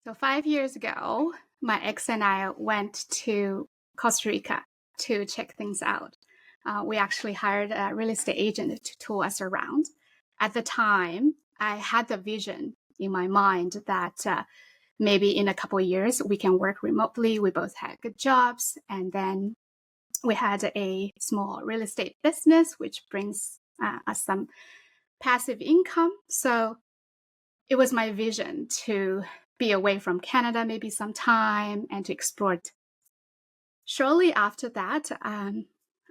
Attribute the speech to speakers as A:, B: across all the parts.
A: So 5 years ago, my ex and I went to Costa Rica to check things out. We actually hired a real estate agent to tour us around. At the time, I had the vision in my mind that maybe in a couple of years we can work remotely. We both had good jobs, and then we had a small real estate business, which brings us some passive income. So it was my vision to be away from Canada maybe some time and to explore it. Shortly after that,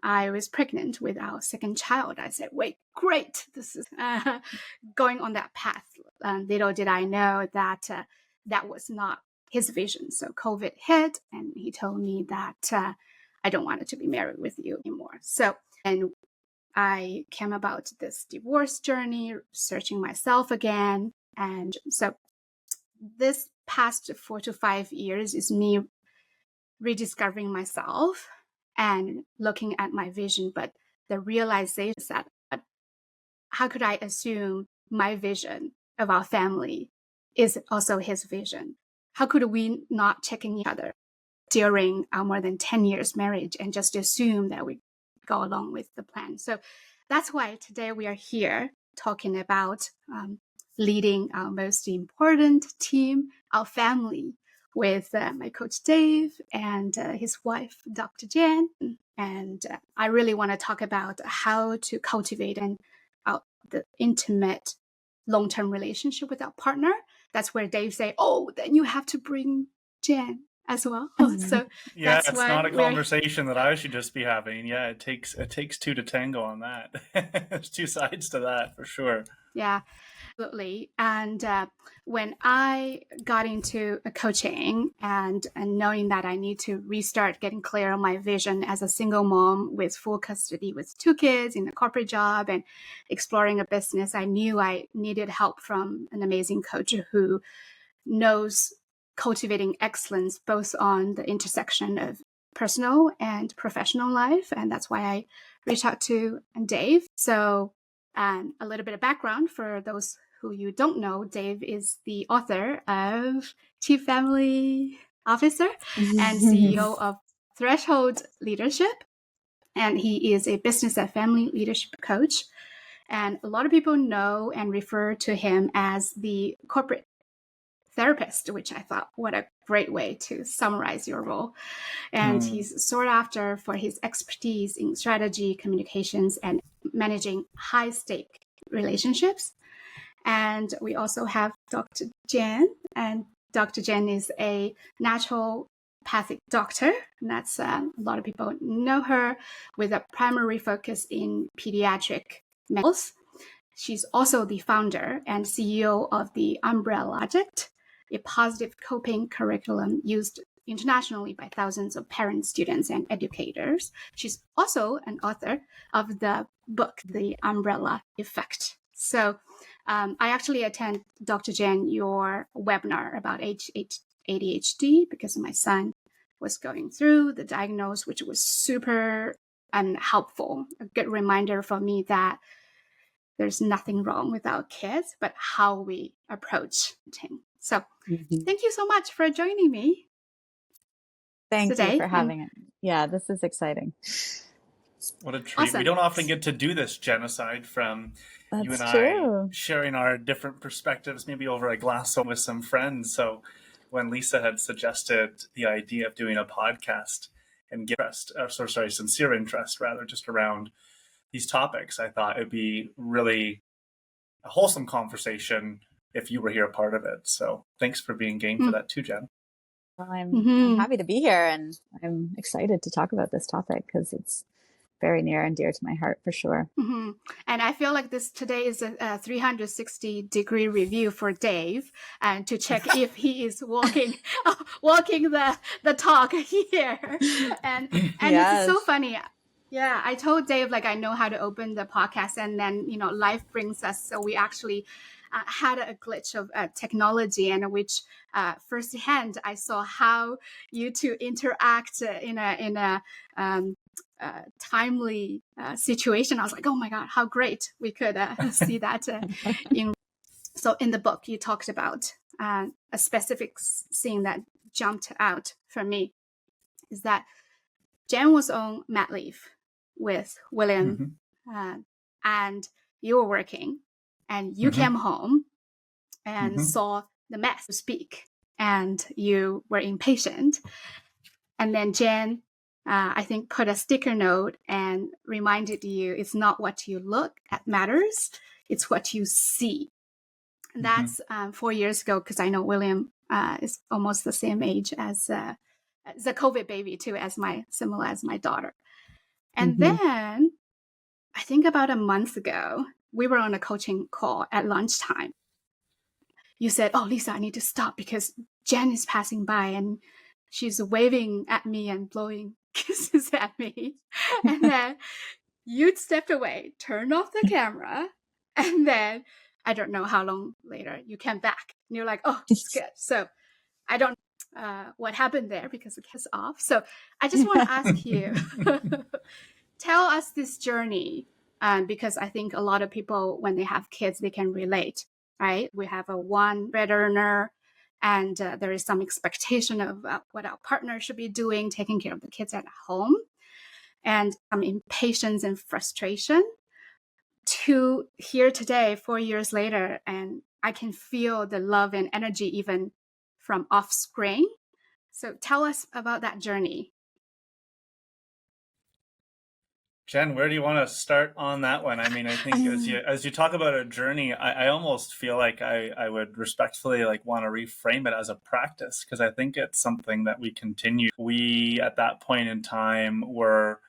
A: I was pregnant with our second child. I said, wait, great, this is going on that path. Little did I know that that was not his vision. So COVID hit, and he told me that I don't want to be married with you anymore. So, and I came about this divorce journey, searching myself again. And so this past 4 to 5 years is me rediscovering myself and looking at my vision. But the realization is that how could I assume my vision of our family is also his vision? How could we not check in each other during our more than 10 years marriage and just assume that we go along with the plan? So that's why today we are here talking about leading our most important team, our family, with my coach Dave and his wife, Dr. Jen. And I really want to talk about how to cultivate the intimate long-term relationship with our partner. That's where Dave say, oh, then you have to bring Jen as well. So
B: yeah, it's not a conversation that I should just be having. Yeah, it takes two to tango on that. There's two sides to that for sure.
A: Yeah, absolutely. And when I got into coaching and knowing that I need to restart getting clear on my vision as a single mom with full custody with 2 kids in a corporate job and exploring a business, I knew I needed help from an amazing coach who knows cultivating excellence both on the intersection of personal and professional life. And that's why I reached out to Dave. So a little bit of background for those who you don't know, Dave is the author of Chief Family Officer and CEO of Threshold Leadership. And he is a business and family leadership coach. And a lot of people know and refer to him as the corporate therapist, which I thought, what a great way to summarize your role. And he's sought after for his expertise in strategy, communications, and managing high-stake relationships. And we also have Dr. Jen, and Dr. Jen is a naturopathic doctor. And that's a lot of people know her with a primary focus in pediatric health. She's also the founder and CEO of the Umbrella Project, a positive coping curriculum used internationally by thousands of parents, students, and educators. She's also an author of the book, The Umbrella Effect. So I actually attend, Dr. Jen, your webinar about ADHD because my son was going through the diagnosis, which was super helpful. A good reminder for me that there's nothing wrong with our kids, but how we approach him. So thank you so much for joining me.
C: Thank you for having it. Yeah, this is exciting.
B: What a treat. Awesome. We don't often get to do this, genocide, from you and I sharing our different perspectives, maybe over a glass with some friends. So when Lisa had suggested the idea of doing a podcast and get sincere interest rather, just around these topics, I thought it'd be really a wholesome conversation if you were here a part of it. So thanks for being game for that too, Jen.
C: Well, I'm happy to be here, and I'm excited to talk about this topic because it's very near and dear to my heart for sure.
A: And I feel like today is a 360-degree review for Dave, and to check if he is walking the talk here. And yes. It's so funny. Yeah, I told Dave, I know how to open the podcast, and then, life brings us. So we actually had a glitch of technology, and which firsthand I saw how you two interact in a timely situation. I was like, oh my God, how great we could see that. So in the book, you talked about a specific scene that jumped out for me is that Jen was on mat leave with William, and you were working, and you came home and saw the mess, to speak, and you were impatient. And then Jen, I think, put a sticker note and reminded you it's not what you look at matters, it's what you see. And that's 4 years ago, because I know William is almost the same age as a COVID baby too, similar as my daughter. And then I think about a month ago, we were on a coaching call at lunchtime. You said, "Oh, Lisa, I need to stop because Jen is passing by and she's waving at me and blowing kisses at me." And then you'd stepped away, turned off the camera, and then I don't know how long later you came back and you're like, "Oh, it's good." So I don't know what happened there because it was off. So I just want to ask you, tell us this journey, because I think a lot of people, when they have kids, they can relate, right? We have a one breadwinner, and there is some expectation of what our partner should be doing, taking care of the kids at home, and some impatience and frustration. To here today, 4 years later, and I can feel the love and energy even from off screen. So tell us about that journey.
B: Jen, where do you want to start on that one? I mean, I think as you talk about a journey, I almost feel like I would respectfully want to reframe it as a practice, because I think it's something that we continue. We, at that point in time, were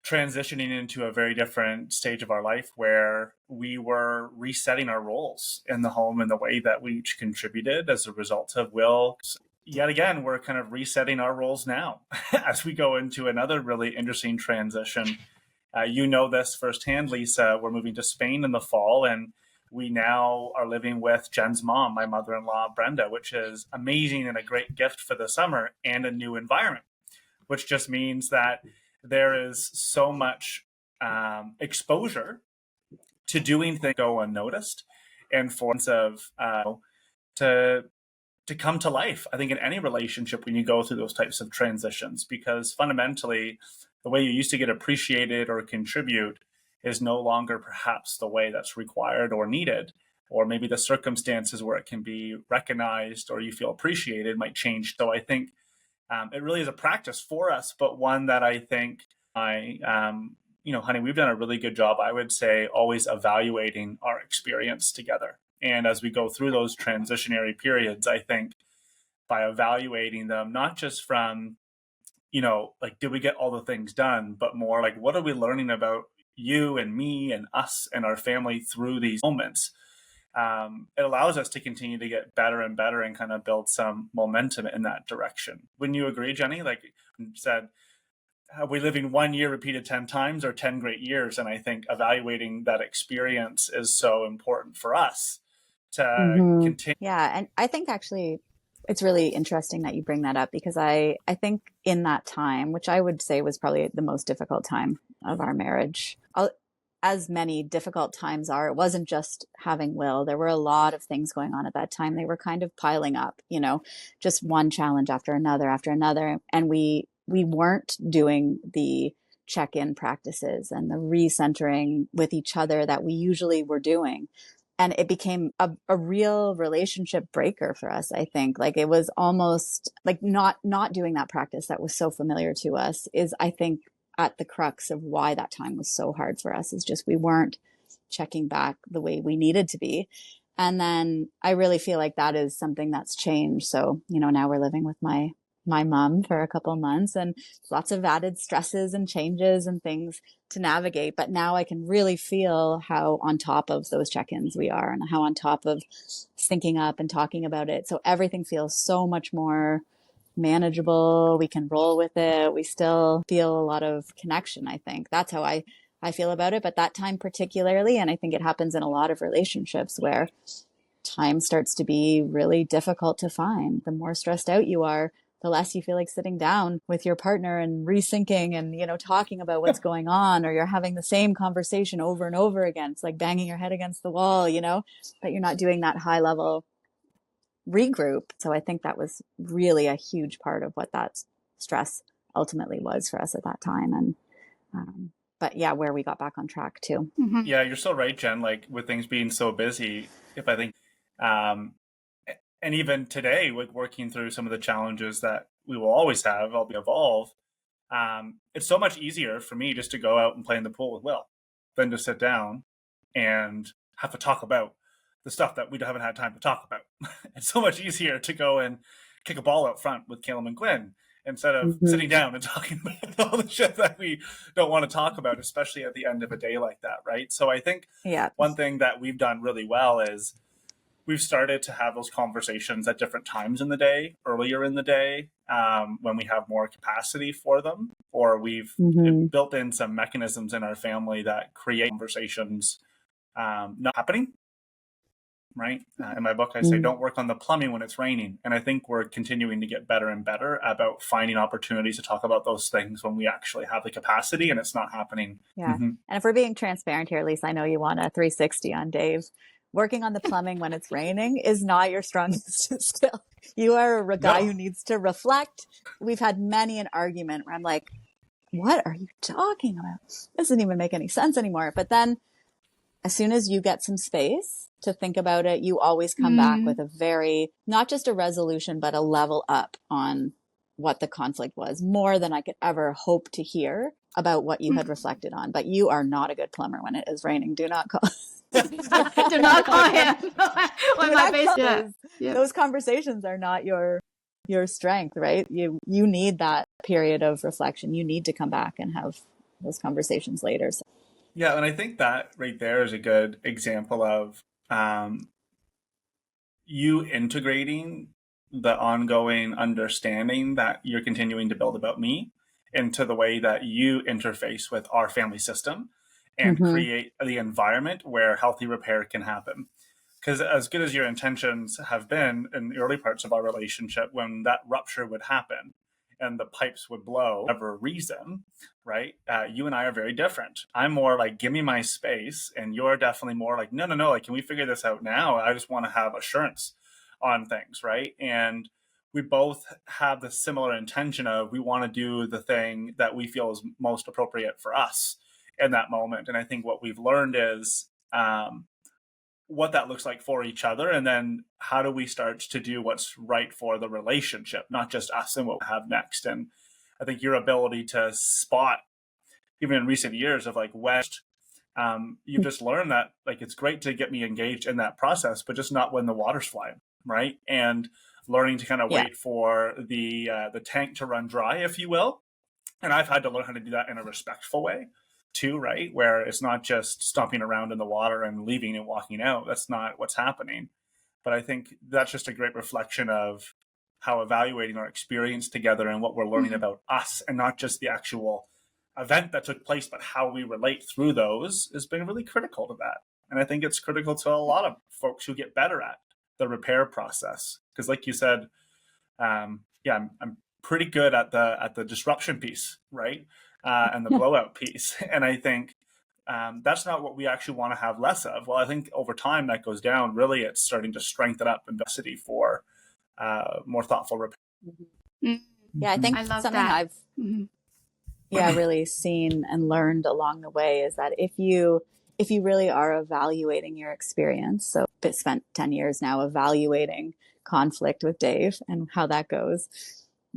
B: transitioning into a very different stage of our life where we were resetting our roles in the home and the way that we each contributed as a result of Will. Yet again, we're kind of resetting our roles now as we go into another really interesting transition. You know this firsthand, Lisa. We're moving to Spain in the fall, and we now are living with Jen's mom, my mother-in-law, Brenda, which is amazing and a great gift for the summer and a new environment, which just means that there is so much exposure to doing things go unnoticed and forms of to come to life, I think, in any relationship when you go through those types of transitions, because fundamentally the way you used to get appreciated or contribute is no longer perhaps the way that's required or needed, or maybe the circumstances where it can be recognized or you feel appreciated might change. So I think it really is a practice for us, but one that I think honey, we've done a really good job, I would say, always evaluating our experience together. And as we go through those transitionary periods, I think by evaluating them, not just from, did we get all the things done, but more like, what are we learning about you and me and us and our family through these moments? It allows us to continue to get better and better and kind of build some momentum in that direction. Wouldn't you agree, Jenny? Like you said, are we living 1 year repeated 10 times or 10 great years? And I think evaluating that experience is so important for us to continue.
C: Yeah. And I think actually it's really interesting that you bring that up, because I think in that time, which I would say was probably the most difficult time of our marriage, as many difficult times are, it wasn't just having Will. There were a lot of things going on at that time. They were kind of piling up, just one challenge after another. And we weren't doing the check-in practices and the recentering with each other that we usually were doing. And it became a real relationship breaker for us, I think. Like, it was almost like not doing that practice that was so familiar to us is, I think, at the crux of why that time was so hard for us, is just we weren't checking back the way we needed to be. And then I really feel like that is something that's changed. So, now we're living with my mom for a couple of months, and lots of added stresses and changes and things to navigate. But now I can really feel how on top of those check-ins we are, and how on top of syncing up and talking about it. So everything feels so much more manageable. We can roll with it. We still feel a lot of connection. I think that's how I feel about it. But that time particularly, and I think it happens in a lot of relationships where time starts to be really difficult to find. The more stressed out you are, the less you feel like sitting down with your partner and resyncing and, talking about what's going on, or you're having the same conversation over and over again. It's like banging your head against the wall, but you're not doing that high level regroup. So I think that was really a huge part of what that stress ultimately was for us at that time. And but yeah, where we got back on track too.
A: Mm-hmm.
B: Yeah, you're so right, Jen. Like with things being so busy, if I think, and even today, with working through some of the challenges that we will always have, I'll be evolve. It's so much easier for me just to go out and play in the pool with Will than to sit down and have to talk about the stuff that we haven't had time to talk about. It's so much easier to go and kick a ball out front with Caleb and Quinn instead of sitting down and talking about all the shit that we don't want to talk about, especially at the end of a day like that, right? So I think one thing that we've done really well is we've started to have those conversations at different times in the day, earlier in the day, when we have more capacity for them, or we've built in some mechanisms in our family that create conversations not happening. Right? In my book, I say, don't work on the plumbing when it's raining. And I think we're continuing to get better and better about finding opportunities to talk about those things when we actually have the capacity and it's not happening.
C: Yeah. And if we're being transparent here, Lisa, I know you want a 360 on Dave. Working on the plumbing when it's raining is not your strongest skill. You are a guy who needs to reflect. We've had many an argument where I'm like, what are you talking about? This doesn't even make any sense anymore. But then as soon as you get some space to think about it, you always come back with a very, not just a resolution, but a level up on what the conflict was, more than I could ever hope to hear about what you had reflected on. But you are not a good plumber when it is raining. Do not call.
A: Do not call him.
C: Those conversations are not your strength, right? You need that period of reflection. You need to come back and have those conversations later. So.
B: Yeah, and I think that right there is a good example of you integrating the ongoing understanding that you're continuing to build about me into the way that you interface with our family system and create the environment where healthy repair can happen. Because as good as your intentions have been in the early parts of our relationship, when that rupture would happen and the pipes would blow for whatever reason, right? You and I are very different. I'm more like, give me my space. And you're definitely more like, no, like, can we figure this out now? I just want to have assurance on things, right? And we both have the similar intention of we want to do the thing that we feel is most appropriate for us in that moment. And I think what we've learned is what that looks like for each other. And then how do we start to do what's right for the relationship, not just us and what we have next. And I think your ability to spot, even in recent years, of like West, you've just learned that like it's great to get me engaged in that process, but just not when the water's flying, right? And learning to kind of wait for the tank to run dry, if you will. And I've had to learn how to do that in a respectful way too, right? Where it's not just stomping around in the water and leaving and walking out. That's not what's happening. But I think that's just a great reflection of how evaluating our experience together and what we're learning about us, and not just the actual event that took place, but how we relate through those has been really critical to that. And I think it's critical to a lot of folks who get better at the repair process. Because like you said, I'm pretty good at the disruption piece, right? And the blowout piece. And I think that's not what we actually want to have less of. Well, I think over time that goes down. Really, it's starting to strengthen up capacity for more thoughtful repair.
C: Yeah, I think something I've really seen and learned along the way is that if you really are evaluating your experience, so I spent 10 years now evaluating conflict with Dave and how that goes.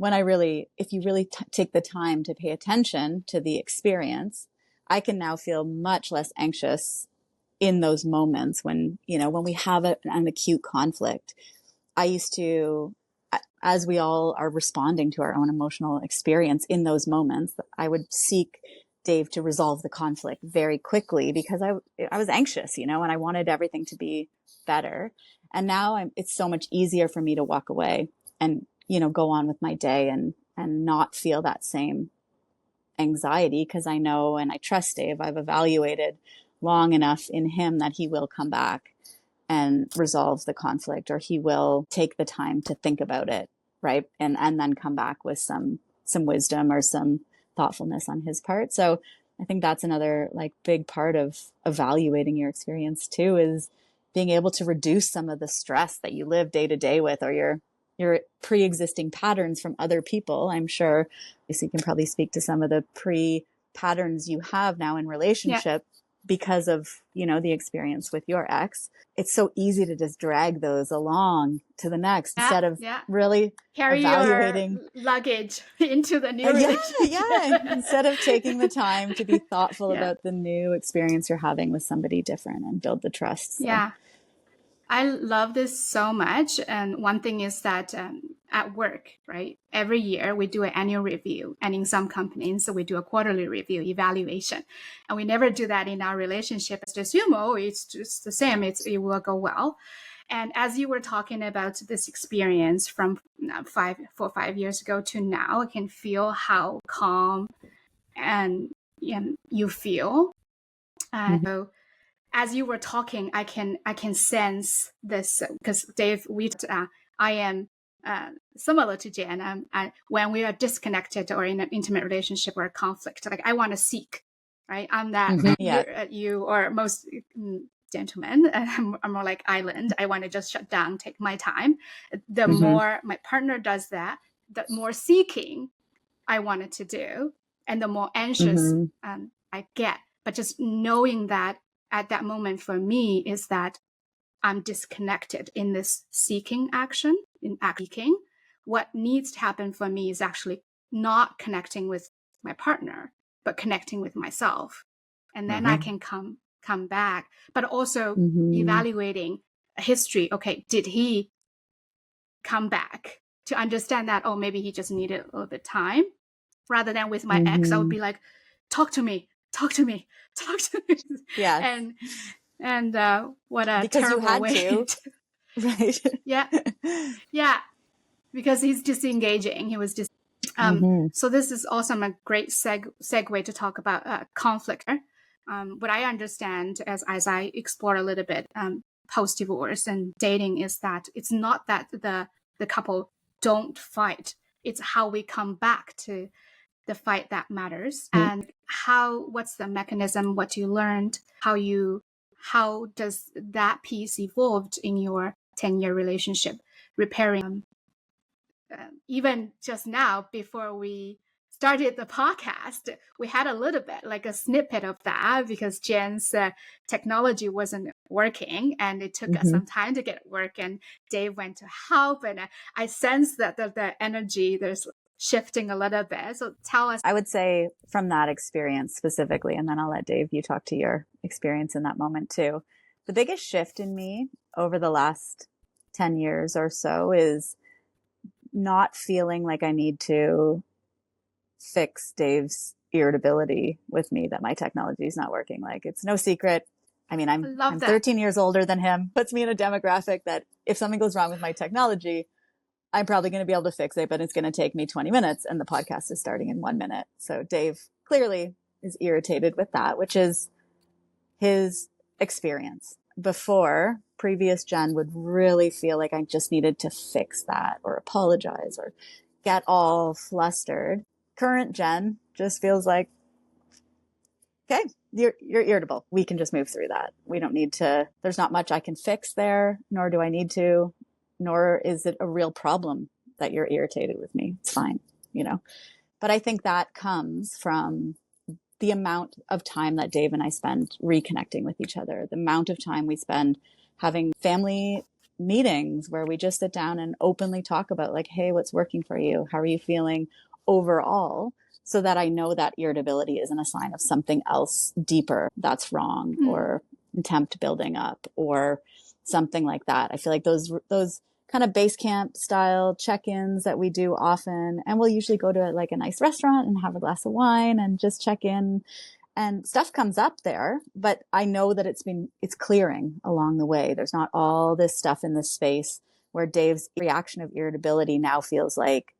C: If you really take the time to pay attention to the experience, I can now feel much less anxious in those moments when we have an acute conflict. I used to, as we all are responding to our own emotional experience in those moments, I would seek Dave to resolve the conflict very quickly because I was anxious, and I wanted everything to be better. And now it's so much easier for me to walk away and go on with my day and not feel that same anxiety because I know and I trust Dave. I've evaluated long enough in him that he will come back and resolve the conflict, or he will take the time to think about it, right? And then come back with some wisdom or some thoughtfulness on his part. So I think that's another like big part of evaluating your experience too, is being able to reduce some of the stress that you live day to day with, or your pre-existing patterns from other people. I'm sure you can probably speak to some of the patterns you have now in relationship because of, the experience with your ex. It's so easy to just drag those along to the next instead of really
A: carry
C: evaluating
A: your luggage into the new relationship.
C: Instead of taking the time to be thoughtful about the new experience you're having with somebody different and build the trust. So.
A: I love this so much. And one thing is that at work, right, every year we do an annual review. And in some companies, so we do a quarterly review evaluation. And we never do that in our relationship. It's just, it's just the same. It will go well. And as you were talking about this experience from 4 or 5 years ago to now, I can feel how calm and you feel. So as you were talking, I can sense this because Dave, I am similar to Jen. When we are disconnected or in an intimate relationship or a conflict, like I want to seek, right? I'm that you or most gentlemen. I'm more like island. I want to just shut down, take my time. The more my partner does that, the more seeking I wanted to do, and the more anxious I get. But just knowing that at that moment for me is that I'm disconnected in this seeking action, in seeking. What needs to happen for me is actually not connecting with my partner, but connecting with myself. And then I can come back, but also evaluating a history. Okay, did he come back to understand that, maybe he just needed a little bit of time, rather than with my ex, I would be like, talk to me.
C: Yeah.
A: And what a
C: because
A: terrible
C: you had
A: way
C: to. Right.
A: Yeah. Because he's disengaging. He was just, so this is also a great segue to talk about conflict. What I understand as I explore a little bit post-divorce and dating is that it's not that the couple don't fight. It's how we come back to the fight that matters, and what's the mechanism, what you learned, how does that piece evolved in your 10-year relationship, repairing. Even just now, before we started the podcast, we had a little bit like a snippet of that because Jen's technology wasn't working and it took us some time to get it work, and Dave went to help, and I sensed that the energy there's shifting a little bit. So tell us.
C: I would say from that experience specifically, and then I'll let Dave, you talk to your experience in that moment too. The biggest shift in me over the last 10 years or so is not feeling like I need to fix Dave's irritability with me, that my technology is not working. Like, it's no secret. I mean, I'm 13 years older than him, puts me in a demographic that if something goes wrong with my technology, I'm probably going to be able to fix it, but it's going to take me 20 minutes and the podcast is starting in 1 minute. So Dave clearly is irritated with that, which is his experience. Before, previous Jen would really feel like I just needed to fix that or apologize or get all flustered. Current Jen just feels like, okay, you're irritable. We can just move through that. We don't need to, there's not much I can fix there, nor do I need to, nor is it a real problem that you're irritated with me. It's fine, But I think that comes from the amount of time that Dave and I spend reconnecting with each other, the amount of time we spend having family meetings where we just sit down and openly talk about like, hey, what's working for you? How are you feeling overall? So that I know that irritability isn't a sign of something else deeper that's wrong or contempt building up or something like that. I feel like those kind of base camp style check-ins that we do often, and we'll usually go to like a nice restaurant and have a glass of wine and just check in, and stuff comes up there, but I know that it's clearing along the way. There's not all this stuff in this space where Dave's reaction of irritability now feels like,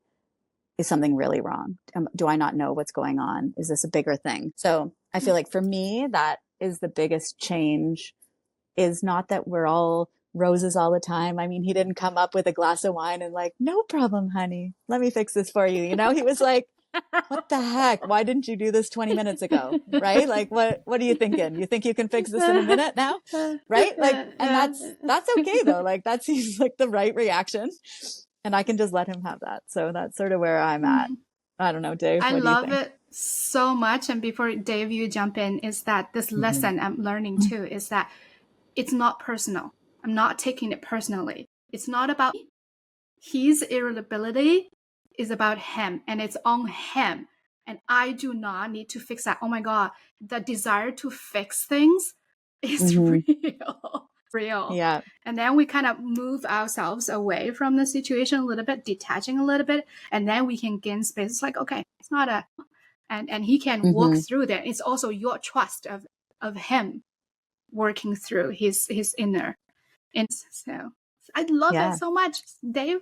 C: is something really wrong? Do I not know what's going on? Is this a bigger thing? So I feel like for me, that is the biggest change, is not that we're all roses all the time. I mean, he didn't come up with a glass of wine and like, no problem, honey, let me fix this for you. He was like, what the heck? Why didn't you do this 20 minutes ago? Right? Like, what are you thinking? You think you can fix this in a minute now? Right? Like, and that's okay though. Like, that seems like the right reaction. And I can just let him have that. So that's sort of where I'm at. I don't know, Dave.
A: I
C: what do you
A: love
C: think?
A: it so much. And before Dave, you jump in, is that this lesson I'm learning too, is that it's not personal. I'm not taking it personally. It's not about his irritability, is about him, and it's on him. And I do not need to fix that. Oh my God, the desire to fix things is real.
C: Yeah.
A: And then we kind of move ourselves away from the situation a little bit, detaching a little bit, and then we can gain space. It's like, okay, it's not a, and he can walk through that. It's also your trust of him working through his inner. And so I love it so much, Dave.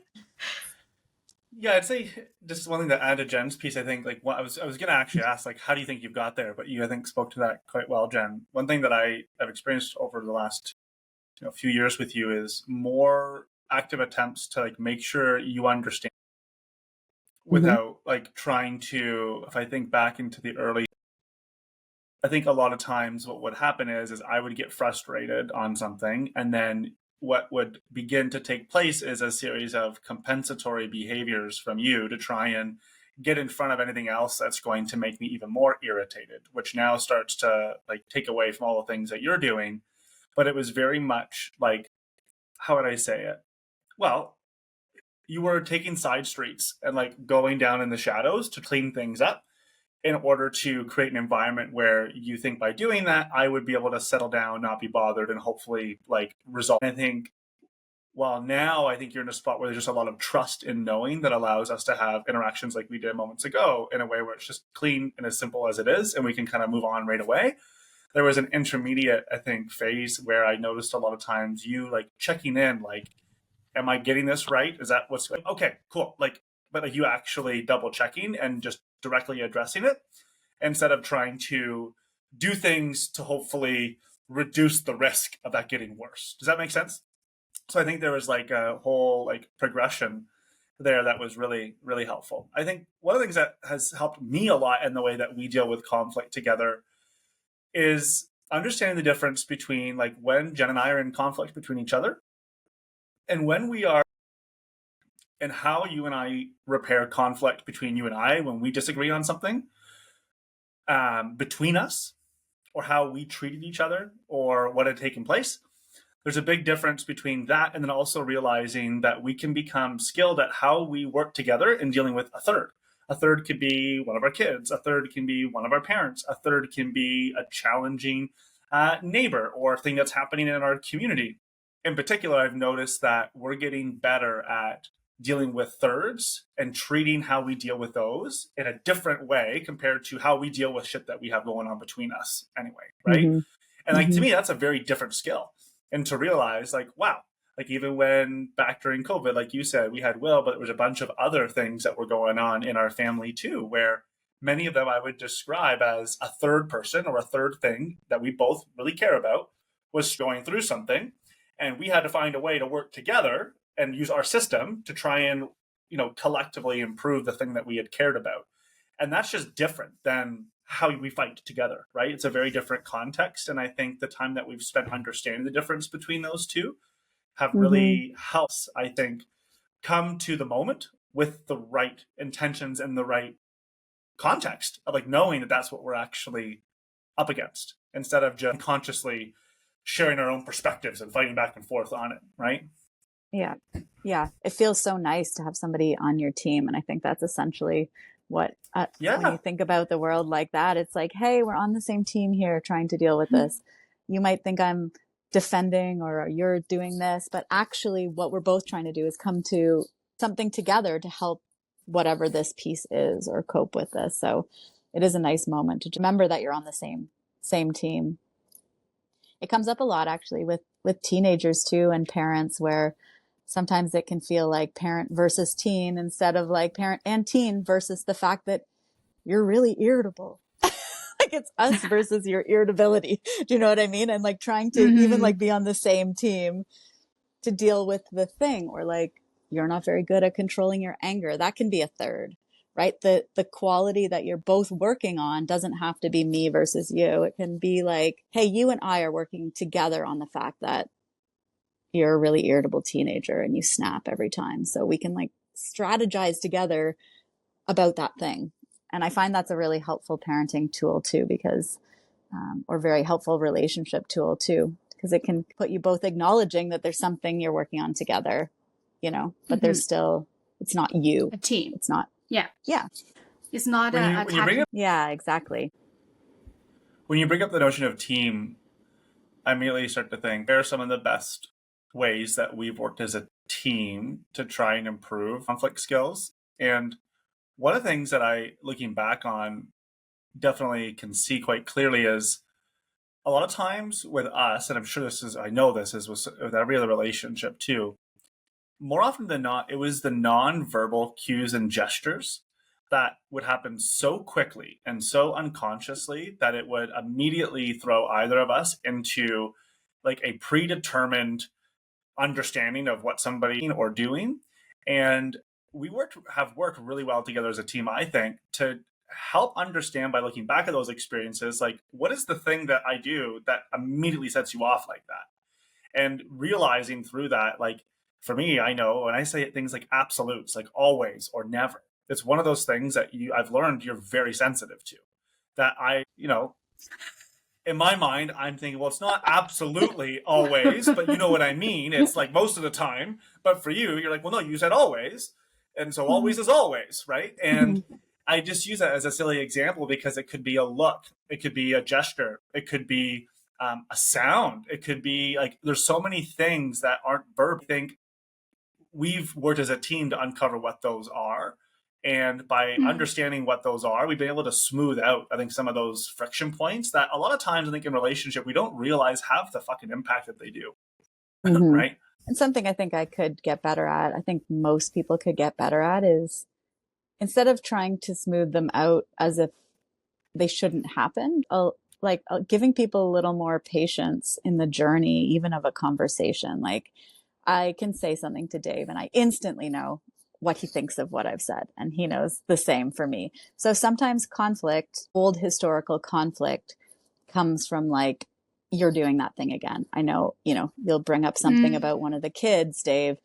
B: Yeah, I'd say just one thing to add to Jen's piece. I think like what I was going to actually ask, like, how do you think you've got there? But you, I think, spoke to that quite well, Jen. One thing that I have experienced over the last few years with you is more active attempts to like make sure you understand without like trying to. If I think back into the early, I think a lot of times what would happen is I would get frustrated on something, and then what would begin to take place is a series of compensatory behaviors from you to try and get in front of anything else that's going to make me even more irritated, which now starts to like take away from all the things that you're doing. But it was very much like, how would I say it? Well, you were taking side streets and like going down in the shadows to clean things up in order to create an environment where you think by doing that, I would be able to settle down, not be bothered, and hopefully like resolve. I think, well, now I think you're in a spot where there's just a lot of trust in knowing that allows us to have interactions like we did moments ago in a way where it's just clean and as simple as it is, and we can kind of move on right away. There was an intermediate, I think, phase where I noticed a lot of times you like checking in, like, am I getting this right? Is that what's going? Okay, cool. Like, but like you actually double checking and just directly addressing it instead of trying to do things to hopefully reduce the risk of that getting worse. Does that make sense? So I think there was like a whole like progression there that was really, really helpful. I think one of the things that has helped me a lot in the way that we deal with conflict together is understanding the difference between like when Jen and I are in conflict between each other and when we are, and how you and I repair conflict between you and I when we disagree on something between us, or how we treated each other or what had taken place. There's a big difference between that and then also realizing that we can become skilled at how we work together in dealing with a third. A third could be one of our kids. A third can be one of our parents. A third can be a challenging neighbor or thing that's happening in our community. In particular, I've noticed that we're getting better at dealing with thirds and treating how we deal with those in a different way compared to how we deal with shit that we have going on between us anyway, right? And like to me, that's a very different skill. And to realize like, wow, like even when back during COVID, like you said, we had Will, but there was a bunch of other things that were going on in our family too, where many of them I would describe as a third person or a third thing that we both really care about was going through something. And we had to find a way to work together and use our system to try and, collectively improve the thing that we had cared about. And that's just different than how we fight together, right? It's a very different context. And I think the time that we've spent understanding the difference between those two have really helped, I think, come to the moment with the right intentions and the right context of like knowing that that's what we're actually up against instead of just consciously sharing our own perspectives and fighting back and forth on it, right?
C: Yeah. Yeah. It feels so nice to have somebody on your team. And I think that's essentially what, when you think about the world like that, it's like, hey, we're on the same team here trying to deal with this. You might think I'm defending or you're doing this, but actually what we're both trying to do is come to something together to help whatever this piece is or cope with this. So it is a nice moment to remember that you're on the same team. It comes up a lot actually with teenagers too and parents, where sometimes it can feel like parent versus teen instead of like parent and teen versus the fact that you're really irritable. Like it's us versus your irritability. Do you know what I mean? And like trying to even like be on the same team to deal with the thing, or like you're not very good at controlling your anger. That can be a third, right? The quality that you're both working on doesn't have to be me versus you. It can be like, hey, you and I are working together on the fact that you're a really irritable teenager and you snap every time. So we can like strategize together about that thing. And I find that's a really helpful parenting tool too, because, or very helpful relationship tool too, because it can put you both acknowledging that there's something you're working on together, you know, but there's still, it's not you.
A: A team.
C: It's not.
A: Yeah.
C: Yeah.
A: It's not
B: when you bring up,
C: yeah, exactly.
B: When you bring up the notion of team, I immediately start to think there are some of the best ways that we've worked as a team to try and improve conflict skills. And one of the things that I, looking back on, definitely can see quite clearly is a lot of times with us, and I'm sure I know this is with every other relationship too, more often than not, it was the nonverbal cues and gestures that would happen so quickly and so unconsciously that it would immediately throw either of us into like a predetermined understanding of what somebody or doing. And we have worked really well together as a team, I think, to help understand by looking back at those experiences, like what is the thing that I do that immediately sets you off like that? And realizing through that, like for me, I know when I say things like absolutes, like always or never, it's one of those things that I've learned you're very sensitive to. That in my mind, I'm thinking, well, it's not absolutely always, but you know what I mean? It's like most of the time. But for you, you're like, well, no, you said always. And so always is always, right? And I just use that as a silly example because it could be a look. It could be a gesture. It could be a sound. It could be like, there's so many things that aren't verb. I think we've worked as a team to uncover what those are. And by understanding what those are, we've been able to smooth out, I think, some of those friction points that a lot of times I think in relationship, we don't realize have the fucking impact that they do. Right.
C: And something I think I could get better at, I think most people could get better at, is instead of trying to smooth them out as if they shouldn't happen, giving people a little more patience in the journey, even of a conversation. Like I can say something to Dave and I instantly know what he thinks of what I've said. And he knows the same for me. So sometimes conflict, old historical conflict, comes from like, you're doing that thing again. I know, you'll bring up something about one of the kids, Dave,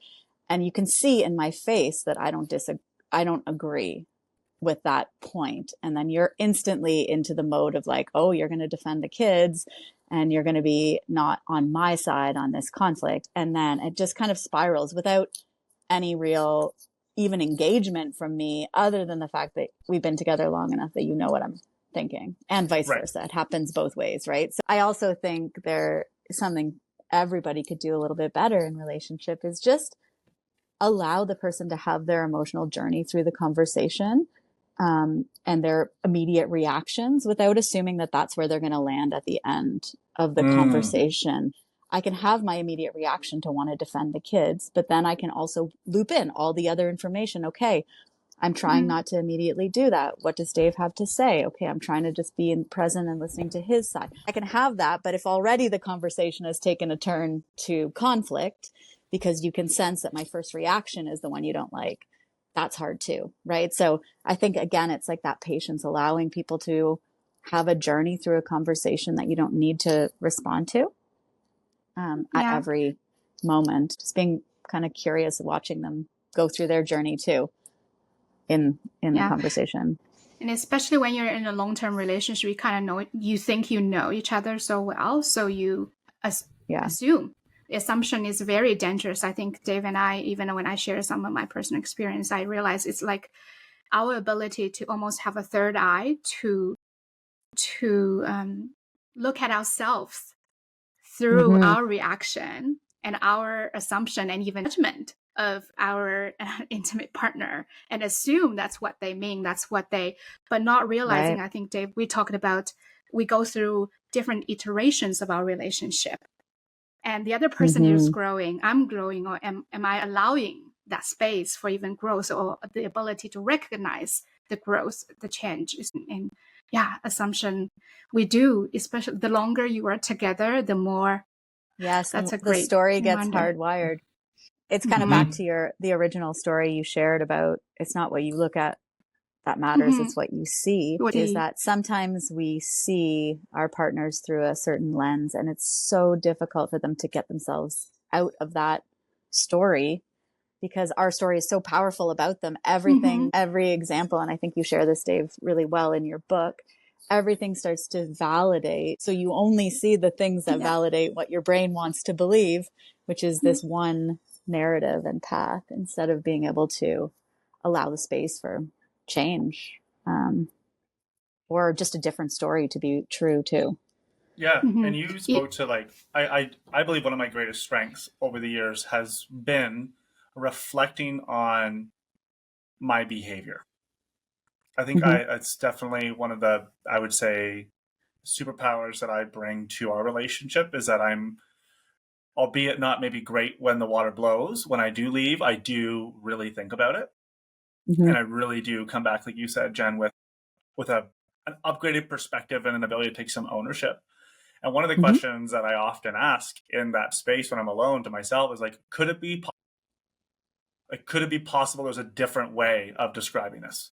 C: and you can see in my face that I don't agree with that point. And then you're instantly into the mode of like, oh, you're going to defend the kids and you're going to be not on my side on this conflict. And then it just kind of spirals without any real even engagement from me, other than the fact that we've been together long enough that you know what I'm thinking, and vice versa. It happens both ways, right? So I also think there is something everybody could do a little bit better in relationship is just allow the person to have their emotional journey through the conversation, and their immediate reactions without assuming that that's where they're going to land at the end of the conversation. I can have my immediate reaction to want to defend the kids, but then I can also loop in all the other information. Okay, I'm trying not to immediately do that. What does Dave have to say? Okay, I'm trying to just be present and listening to his side. I can have that, but if already the conversation has taken a turn to conflict, because you can sense that my first reaction is the one you don't like, that's hard too, right? So I think, again, it's like that patience, allowing people to have a journey through a conversation that you don't need to respond to at every moment. Just being kind of curious, watching them go through their journey too in the conversation.
A: And especially when you're in a long-term relationship, you kind of you think you know each other so well. So you assume. The assumption is very dangerous. I think Dave and I, even when I share some of my personal experience, I realize it's like our ability to almost have a third eye to look at ourselves through our reaction and our assumption and even judgment of our intimate partner, and assume that's what they mean, but not realizing, I think, Dave, we talked about, we go through different iterations of our relationship, and the other person is growing, I'm growing, or am I allowing that space for even growth, or the ability to recognize the growth, the change? And assumption we do, especially the longer you are together, the more.
C: Yes, that's the story gets hardwired. It's kind of back to the original story you shared about, it's not what you look at that matters. It's what you see. Is that sometimes we see our partners through a certain lens, and it's so difficult for them to get themselves out of that story, because our story is so powerful about them. Everything, every example, and I think you share this, Dave, really well in your book, everything starts to validate. So you only see the things that validate what your brain wants to believe, which is this one narrative and path, instead of being able to allow the space for change, or just a different story to be true too.
B: Yeah. And you spoke to, like, I believe one of my greatest strengths over the years has been reflecting on my behavior. I think it's definitely one of the, I would say, superpowers that I bring to our relationship, is that I'm, albeit not maybe great when the water blows, when I do leave, I do really think about it. And I really do come back, like you said, Jen, with an upgraded perspective and an ability to take some ownership. And one of the questions that I often ask in that space when I'm alone to myself is, like, could it be possible there's a different way of describing this?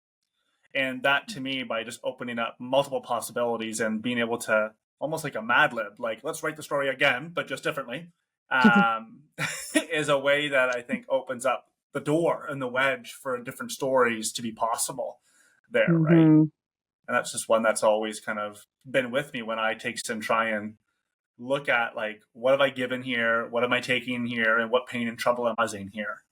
B: And that, to me, by just opening up multiple possibilities and being able to, almost like a Mad Lib, like, let's write the story again, but just differently, is a way that I think opens up the door and the wedge for different stories to be possible there, right? And that's just one that's always kind of been with me when I take and try and look at, like, what have I given here? What am I taking here? And what pain and trouble am I causing here?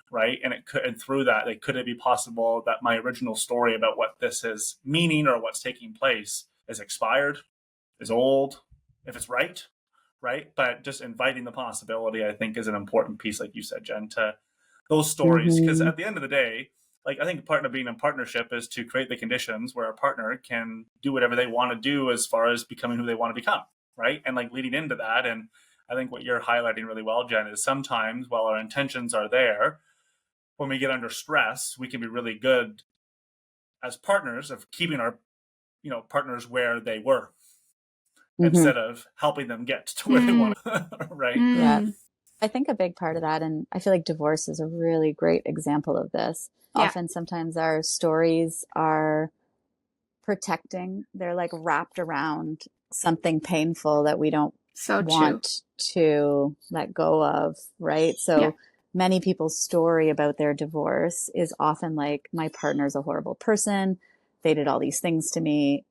B: Right? And through that, like, could it be possible that my original story about what this is meaning or what's taking place is expired, is old, if it's right? But just inviting the possibility, I think, is an important piece, like you said, Jen, to those stories. Because at the end of the day, like, I think part of being in partnership is to create the conditions where a partner can do whatever they want to do as far as becoming who they want to become, right? And, like, leading into that. And I think what you're highlighting really well, Jen, is sometimes while our intentions are there, when we get under stress, we can be really good as partners of keeping our, partners where they were, instead of helping them get to where they want to, right?
C: Yeah. I think a big part of that, and I feel like divorce is a really great example of this. Often, sometimes our stories are protecting. They're, like, wrapped around something painful that we don't want to let go of, right? So many people's story about their divorce is often like, my partner's a horrible person. They did all these things to me.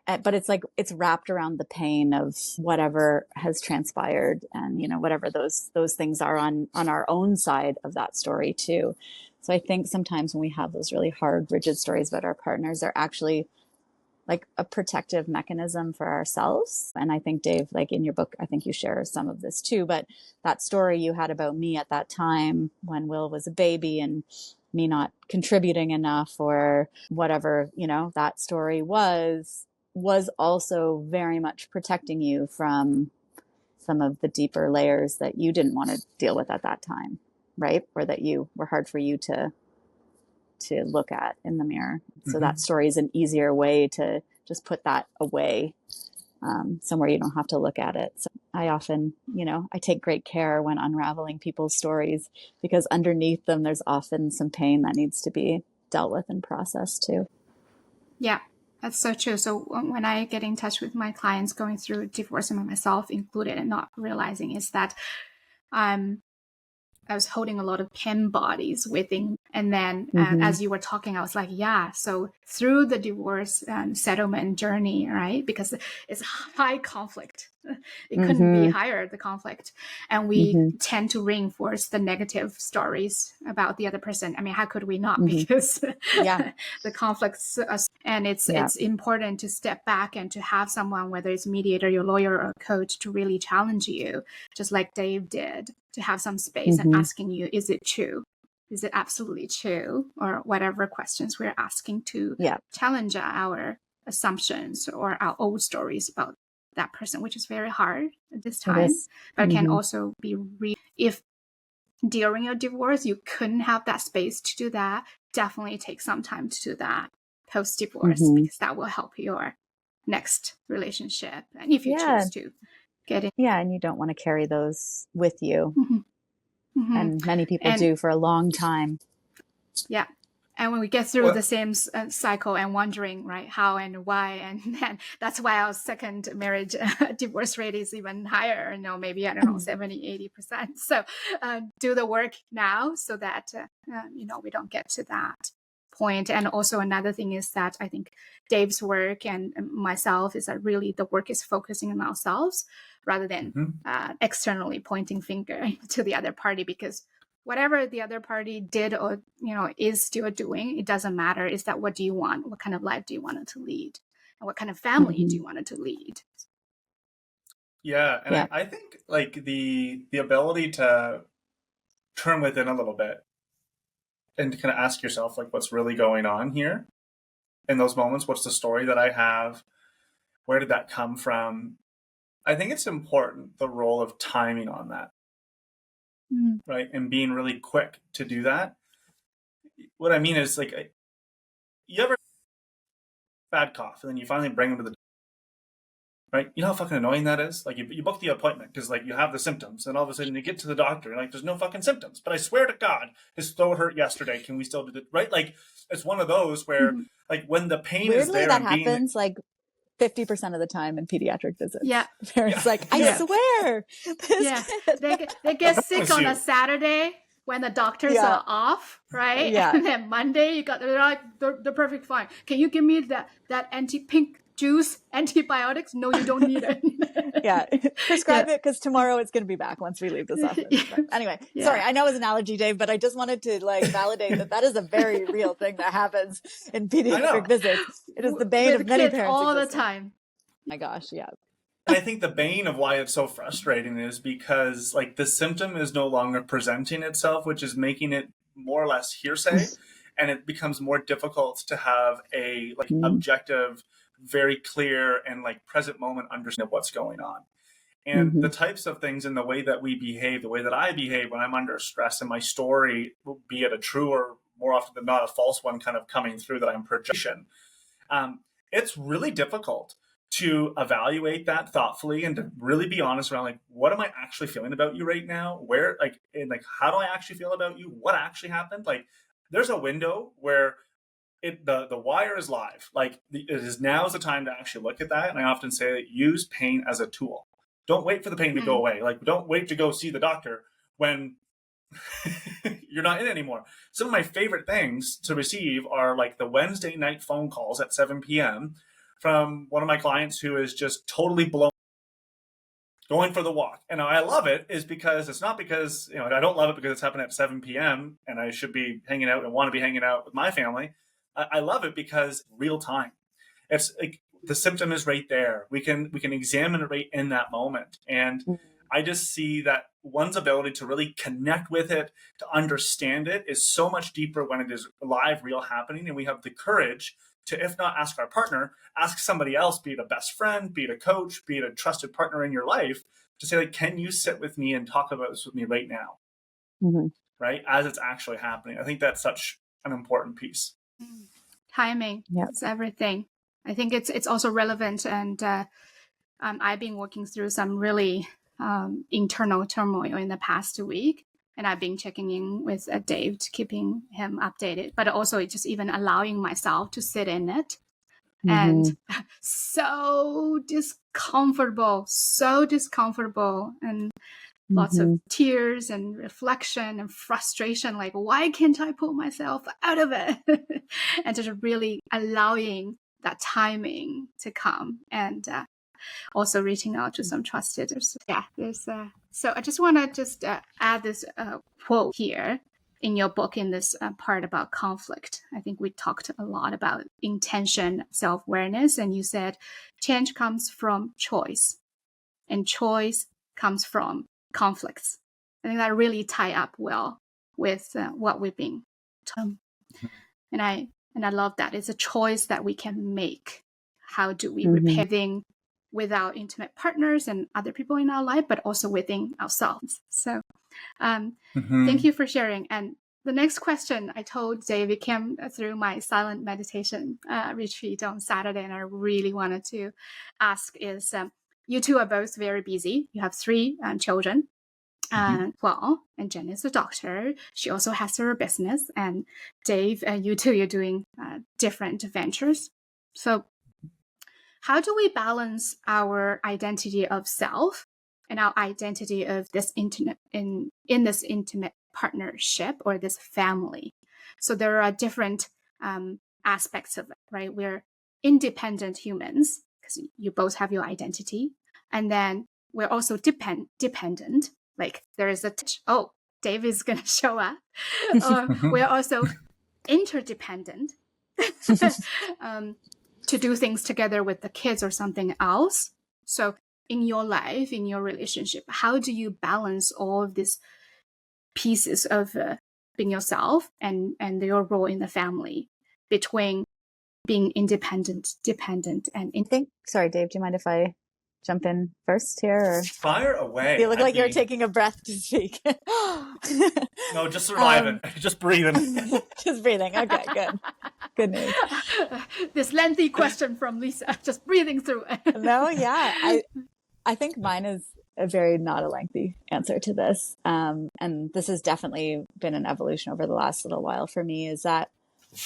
C: But it's like, it's wrapped around the pain of whatever has transpired, and, whatever those things are on our own side of that story too. So I think sometimes when we have those really hard, rigid stories about our partners, they're actually like a protective mechanism for ourselves. And I think, Dave, like, in your book, I think you share some of this too, but that story you had about me at that time when Will was a baby and me not contributing enough, or whatever, that story was also very much protecting you from some of the deeper layers that you didn't want to deal with at that time, right? Or that were hard for you to look at in the mirror. So that story is an easier way to just put that away, somewhere you don't have to look at it. So I often, I take great care when unraveling people's stories, because underneath them, there's often some pain that needs to be dealt with and processed too.
A: Yeah, that's so true. So when I get in touch with my clients going through divorce, and myself included, and not realizing, is that I was holding a lot of pain bodies within. And then as you were talking, I was like, so through the divorce settlement journey, right? Because it's high conflict. It couldn't be higher, the conflict. And we tend to reinforce the negative stories about the other person. I mean, how could we not? Because the conflicts, and it's important to step back and to have someone, whether it's a mediator, your lawyer, or a coach, to really challenge you, just like Dave did, to have some space and asking you, is it true? Is it absolutely true? Or whatever questions we're asking to challenge our assumptions or our old stories about that person, which is very hard at this time. But it can also be if during your divorce you couldn't have that space to do that, definitely take some time to do that post-divorce, because that will help your next relationship. And if you choose to get in.
C: Yeah, and you don't want to carry those with you. And many people do for a long time.
A: Yeah. And when we get through the same cycle and wondering, right, how and why, and then that's why our second marriage divorce rate is even higher, maybe, I don't know, 70, 80%. So do the work now so that, we don't get to that point. And also another thing is that I think Dave's work and myself is that really the work is focusing on ourselves rather than externally pointing finger to the other party, because whatever the other party did or, is still doing, it doesn't matter. Is that what do you want? What kind of life do you want it to lead? And what kind of family do you want it to lead?
B: Yeah. And I think like the ability to turn within a little bit and to kind of ask yourself, like, what's really going on here in those moments? What's the story that I have? Where did that come from? I think it's important, the role of timing on that. Right. And being really quick to do that. What I mean is, like, you ever bad cough and then you finally bring them to the right? You know how fucking annoying that is? Like, you book the appointment because, like, you have the symptoms, and all of a sudden you get to the doctor and, like, there's no fucking symptoms. But I swear to God, his throat hurt yesterday. Can we still do it? Right? Like, it's one of those where, like, when the pain is there.
C: That happens, like, 50% of the time in pediatric visits.
A: Yeah.
C: The parents like, I swear.
A: They get sick on a Saturday when the doctors are off, right?
C: Yeah.
A: And then Monday you got the perfect fine. Can you give me that anti-pink juice, antibiotics? No, you don't need it.
C: Prescribe it because tomorrow it's going to be back once we leave this office. But anyway, sorry, I know it's an allergy, Dave, but I just wanted to like validate that is a very real thing that happens in pediatric visits. It is the bane of many parents
A: all the time.
C: My gosh, yeah.
B: And I think the bane of why it's so frustrating is because, like, the symptom is no longer presenting itself, which is making it more or less hearsay, and it becomes more difficult to have a objective, very clear and like present moment understanding of what's going on. And the types of things in the way that we behave, the way that I behave when I'm under stress, and my story, be it a true or more often than not a false one kind of coming through that I'm projection, it's really difficult to evaluate that thoughtfully and to really be honest around, like, what am I actually feeling about you right now? Where, like, and like, how do I actually feel about you? What actually happened? Like, there's a window where the wire is live. Like, now is the time to actually look at that. And I often say, use pain as a tool. Don't wait for the pain to go away. Like, don't wait to go see the doctor when you're not in anymore. Some of my favorite things to receive are like the Wednesday night phone calls at 7 p.m. from one of my clients who is just totally blown, going for the walk. And I love it is because it's not because, I don't love it because it's happening at 7 p.m. and I should be hanging out and want to be hanging out with my family. I love it because real time. It's like the symptom is right there. We can examine it right in that moment. And I just see that one's ability to really connect with it, to understand it, is so much deeper when it is live, real happening. And we have the courage to, if not ask our partner, ask somebody else, be it a best friend, be it a coach, be it a trusted partner in your life, to say, like, can you sit with me and talk about this with me right now? Right? As it's actually happening. I think that's such an important piece.
A: Timing. It's everything. I think it's also relevant. And I've been working through some really internal turmoil in the past week. And I've been checking in with Dave, keeping him updated, but also just even allowing myself to sit in it. And so discomfortable, and lots of tears and reflection and frustration. Like, why can't I pull myself out of it? And just really allowing that timing to come, and also reaching out to some trusted. So I just want to add this quote here in your book, in this part about conflict. I think we talked a lot about intention, self-awareness, and you said change comes from choice, and choice comes from conflicts. I think that really tie up well with what we've been talking. And I love that. It's a choice that we can make. How do we repair things with our intimate partners and other people in our life, but also within ourselves? So thank you for sharing. And the next question, I told Dave, it came through my silent meditation retreat on Saturday, and I really wanted to ask is, you two are both very busy. You have 3 children. And Jen is a doctor. She also has her business. And Dave, you too, you're doing different ventures. So how do we balance our identity of self and our identity of this in this intimate partnership or this family? So there are different aspects of it, right? We're independent humans because you both have your identity, and then we're also dependent. Like there is Dave is going to show up. Or we're also interdependent. To do things together with the kids or something else. So in your life, in your relationship, how do you balance all of these pieces of being yourself and your role in the family between being independent, dependent, and
C: sorry, Dave, do you mind if I jump in first here? Or?
B: Fire away.
C: You look like you're taking a breath to speak.
B: No, just surviving. Just breathing.
C: Just breathing. Okay, good. Good news.
A: This lengthy question from Lisa, just breathing through it.
C: No, yeah. I think mine is a very not a lengthy answer to this. And this has definitely been an evolution over the last little while for me, is that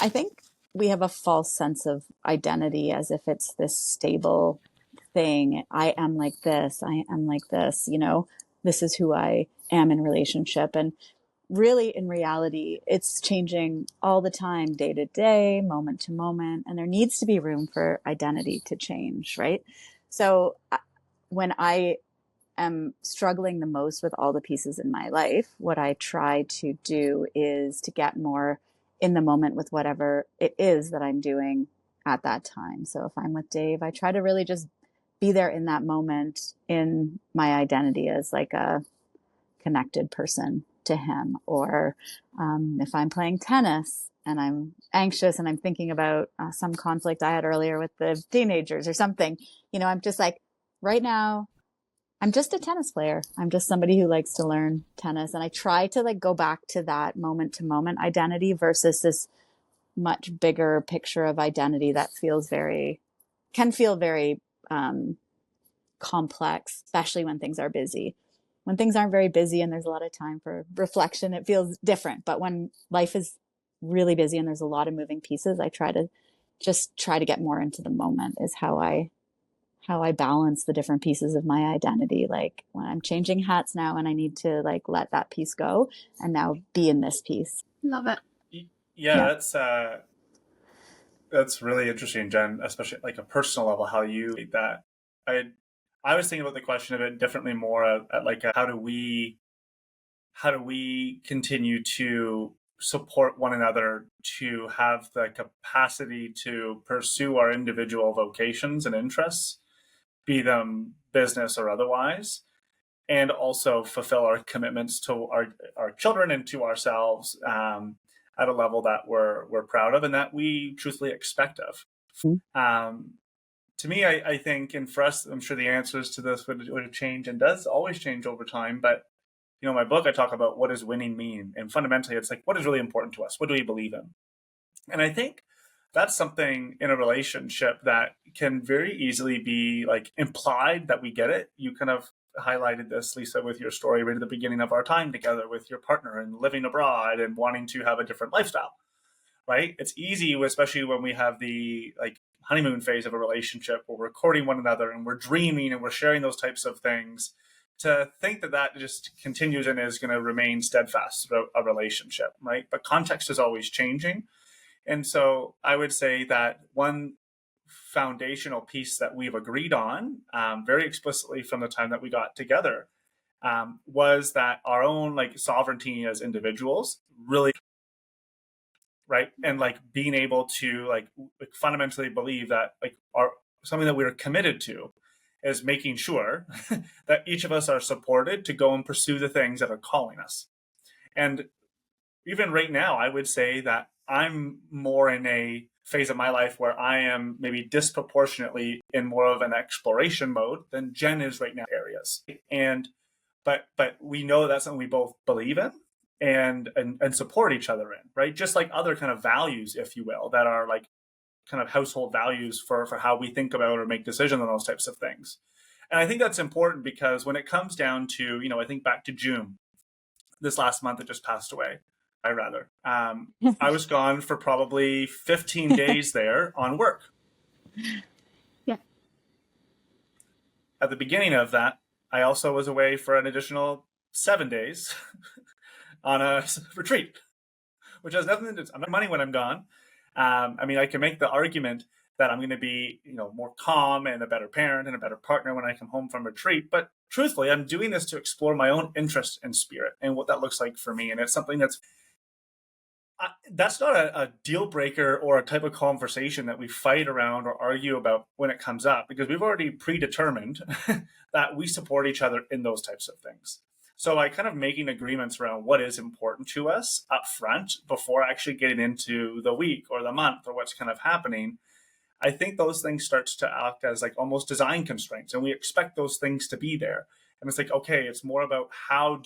C: I think we have a false sense of identity as if it's this stable thing. I am like this. I am like this. This is who I am in relationship. And really, in reality, it's changing all the time, day to day, moment to moment. And there needs to be room for identity to change, right? So when I am struggling the most with all the pieces in my life, what I try to do is to get more in the moment with whatever it is that I'm doing at that time. So if I'm with Dave, I try to really just be there in that moment in my identity as like a connected person to him. Or if I'm playing tennis and I'm anxious and I'm thinking about some conflict I had earlier with the teenagers or something, I'm just like, right now, I'm just a tennis player. I'm just somebody who likes to learn tennis. And I try to go back to that moment to moment identity versus this much bigger picture of identity that can feel very complex, especially when things are busy. When things aren't very busy and there's a lot of time for reflection, it feels different. But when life is really busy and there's a lot of moving pieces, I try to get more into the moment is how I balance the different pieces of my identity. Like when I'm changing hats now and I need to let that piece go and now be in this piece.
A: Love it.
B: Yeah. That's really interesting, Jen, especially a personal level, how you did that. I was thinking about the question a bit differently, more at how do we continue to support one another to have the capacity to pursue our individual vocations and interests, be them business or otherwise, and also fulfill our commitments to our children and to ourselves at a level that we're proud of and that we truthfully expect of. To me, I think, and for us, I'm sure the answers to this would change and does always change over time. But, in my book, I talk about what does winning mean? And fundamentally, it's what is really important to us? What do we believe in? And I think that's something in a relationship that can very easily be implied that we get it. You kind of highlighted this, Lisa, with your story right at the beginning of our time together with your partner and living abroad and wanting to have a different lifestyle, right? It's easy, especially when we have the honeymoon phase of a relationship where we're courting one another and we're dreaming and we're sharing those types of things, to think that just continues and is going to remain steadfast throughout a relationship, right? But context is always changing. And so I would say that one foundational piece that we've agreed on very explicitly from the time that we got together was that our own sovereignty as individuals really, right? And being able to fundamentally believe that something that we're committed to is making sure that each of us are supported to go and pursue the things that are calling us. And even right now, I would say that I'm more in a phase of my life where I am maybe disproportionately in more of an exploration mode than Jen is right now in areas. But we know that's something we both believe in and support each other in, right? Just like other kind of values, if you will, that are kind of household values for how we think about or make decisions on those types of things. And I think that's important because when it comes down to, I think back to June, this last month that just passed away, I was gone for probably 15 days there on work.
A: Yeah.
B: At the beginning of that, I also was away for an additional 7 days on a retreat, which has nothing to do. I'm not money when I'm gone. I can make the argument that I'm going to be, more calm and a better parent and a better partner when I come home from retreat. But truthfully, I'm doing this to explore my own interest and spirit and what that looks like for me. And it's something that's not a deal breaker or a type of conversation that we fight around or argue about when it comes up, because we've already predetermined that we support each other in those types of things. So by kind of making agreements around what is important to us up front before actually getting into the week or the month or what's kind of happening, I think those things start to act as like almost design constraints, and we expect those things to be there. And it's like, okay, it's more about how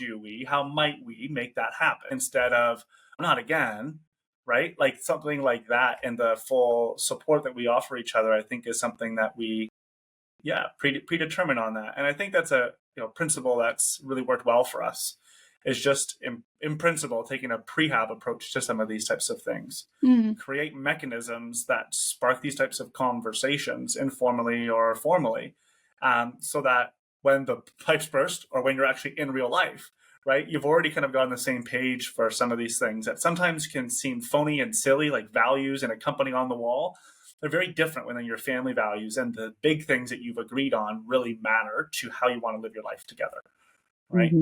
B: might we make that happen instead of not again, right? Like something like that, and the full support that we offer each other, I think is something that we, predetermine on that. And I think that's a principle that's really worked well for us, is just in principle taking a prehab approach to some of these types of things. Create mechanisms that spark these types of conversations informally or formally, so that when the pipes burst or when you're actually in real life, right, you've already kind of got on the same page for some of these things that sometimes can seem phony and silly, like values and a company on the wall. They're very different when your family values and the big things that you've agreed on really matter to how you want to live your life together, right?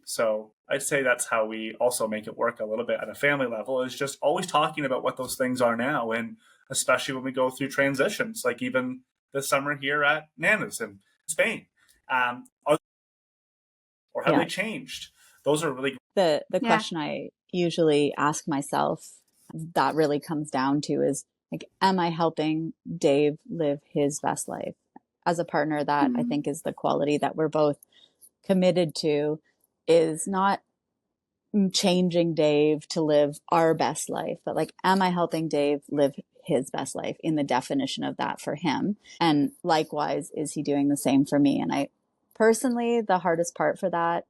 B: So I'd say that's how we also make it work a little bit at a family level, is just always talking about what those things are now, and especially when we go through transitions, like even this summer here at Nana's in Spain. Or have they changed? Those are really
C: the question I usually ask myself that really comes down to is like, am I helping Dave live his best life? As a partner, that I think is the quality that we're both committed to, is not changing Dave to live our best life, but like, am I helping Dave live his best life in the definition of that for him? And likewise, is he doing the same for me? And I personally, the hardest part for that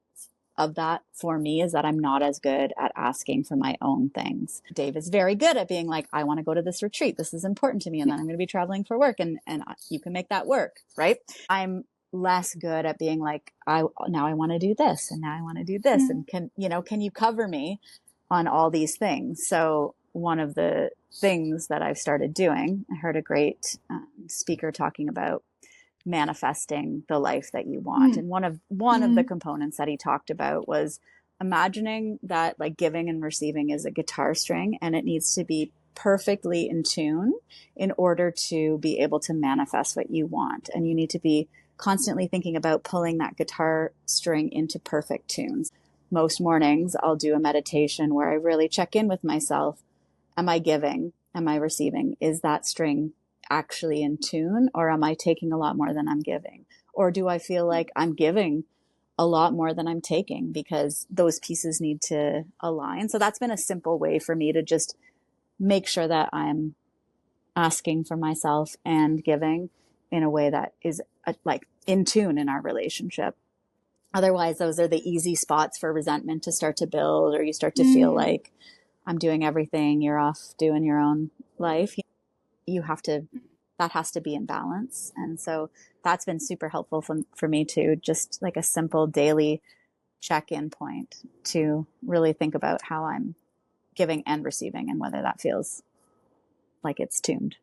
C: for me is that I'm not as good at asking for my own things. Dave is very good at being like, I want to go to this retreat. This is important to me. And then I'm going to be traveling for work, and you can make that work. Right. I'm less good at being like, now I want to do this, and now I want to do this. And can you cover me on all these things? So one of the things that I've started doing, I heard a great speaker talking about manifesting the life that you want. And one of the components that he talked about was imagining that like giving and receiving is a guitar string, and it needs to be perfectly in tune in order to be able to manifest what you want. And you need to be constantly thinking about pulling that guitar string into perfect tunes. Most mornings I'll do a meditation where I really check in with myself. Am I giving? Am I receiving? Is that string actually in tune, or am I taking a lot more than I'm giving? Or do I feel like I'm giving a lot more than I'm taking, because those pieces need to align? So that's been a simple way for me to just make sure that I'm asking for myself and giving in a way that is like in tune in our relationship. Otherwise, those are the easy spots for resentment to start to build, or you start to feel like I'm doing everything, you're off doing your own life. That has to be in balance. And so that's been super helpful for me too, just like a simple daily check-in point to really think about how I'm giving and receiving, and whether that feels like it's tuned.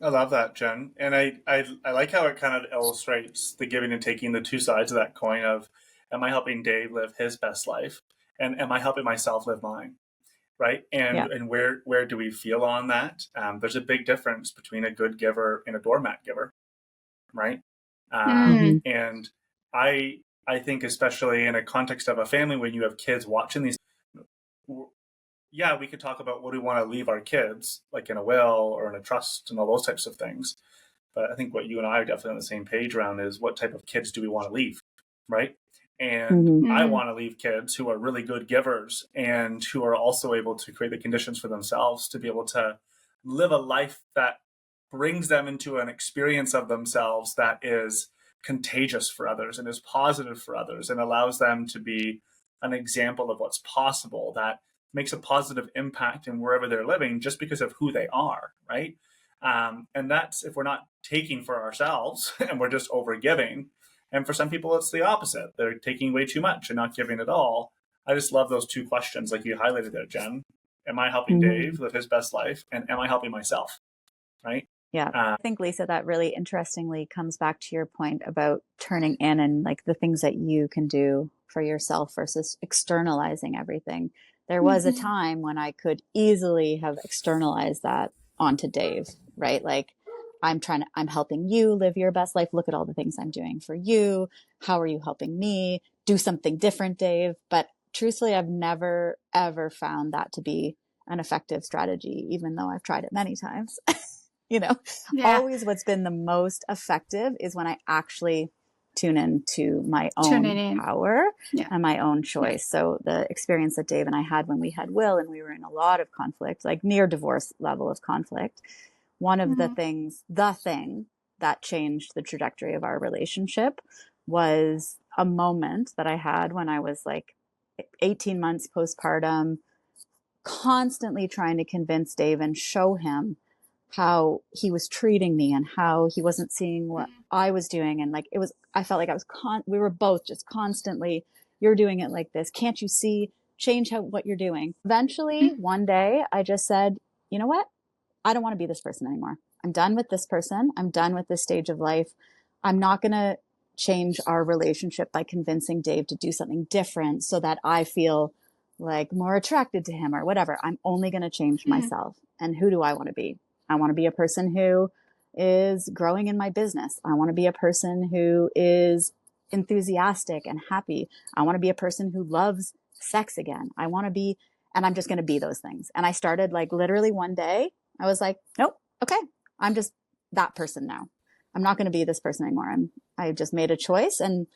B: I love that, Jen. And I like how it kind of illustrates the giving and taking, the two sides of that coin of, am I helping Dave live his best life? And am I helping myself live mine? Right. And where do we feel on that? There's a big difference between a good giver and a doormat giver. Right. And I think, especially in a context of a family, when you have kids watching these, we could talk about what we want to leave our kids, like in a will or in a trust and all those types of things. But I think what you and I are definitely on the same page around is, what type of kids do we want to leave? Right. And I want to leave kids who are really good givers and who are also able to create the conditions for themselves to be able to live a life that brings them into an experience of themselves that is contagious for others and is positive for others and allows them to be an example of what's possible, that makes a positive impact in wherever they're living just because of who they are, right? And that's if we're not taking for ourselves and we're just over giving. And for some people, it's the opposite. They're taking way too much and not giving at all. I just love those two questions like you highlighted there, Jen. Am I helping Dave live his best life? And am I helping myself? Right?
C: Yeah. I think, Lisa, that really interestingly comes back to your point about turning in and like the things that you can do for yourself versus externalizing everything. There was a time when I could easily have externalized that onto Dave, right? Like, I'm helping you live your best life. Look at all the things I'm doing for you. How are you helping me? Do something different, Dave. But truthfully, I've never, ever found that to be an effective strategy, even though I've tried it many times. Always what's been the most effective is when I actually tune into my own power and my own choice. So the experience that Dave and I had when we had Will and we were in a lot of conflict, like near divorce level of conflict, one of the thing that changed the trajectory of our relationship was a moment that I had when I was like 18 months postpartum, constantly trying to convince Dave and show him how he was treating me and how he wasn't seeing what I was doing. And like, I felt like we were both just constantly, you're doing it like this. Can't you see, change what you're doing? Eventually, one day I just said, you know what? I don't want to be this person anymore. I'm done with this person. I'm done with this stage of life. I'm not going to change our relationship by convincing Dave to do something different so that I feel like more attracted to him or whatever. I'm only going to change myself. And who do I want to be? I want to be a person who is growing in my business. I want to be a person who is enthusiastic and happy. I want to be a person who loves sex again. And I'm just going to be those things. And I started like literally one day, I was like, nope, okay, I'm just that person now. I'm not going to be this person anymore. I just made a choice. And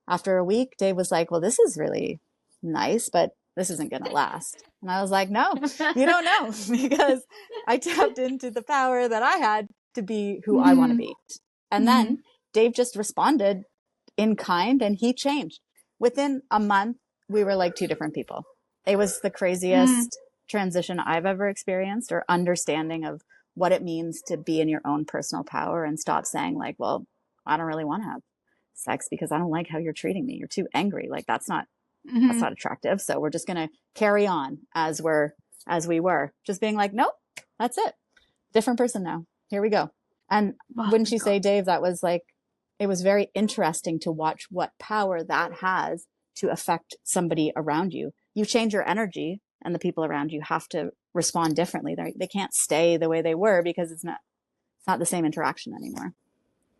C: after a week, Dave was like, well, this is really nice, but this isn't going to last. And I was like, no, you don't know, because I tapped into the power that I had to be who I want to be. And then Dave just responded in kind and he changed. Within a month, we were like two different people. It was the craziest transition I've ever experienced, or understanding of what it means to be in your own personal power and stop saying like, well, I don't really want to have sex because I don't like how you're treating me. You're too angry. Like that's not attractive. So we're just going to carry on as we were, just being like, nope, that's it. Different person now. Here we go. And wouldn't you say, Dave, that was like, it was very interesting to watch what power that has to affect somebody around you. You change your energy and the people around you have to respond differently. They can't stay the way they were because it's not the same interaction anymore.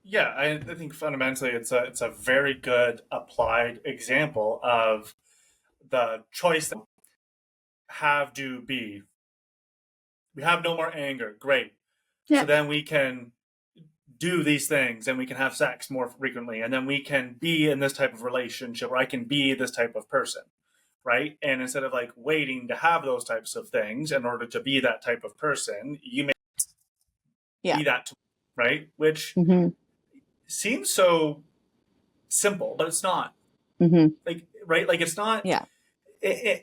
B: Yeah, I think fundamentally it's a very good applied example of the choice that have to be. We have no more anger. Great. Yeah. So then we can do these things and we can have sex more frequently. And then we can be in this type of relationship, or I can be this type of person. Right. And instead of like waiting to have those types of things in order to be that type of person, you may be that, right? Which seems so simple, but it's not. Like, right? Like it's not.
C: Yeah.
B: And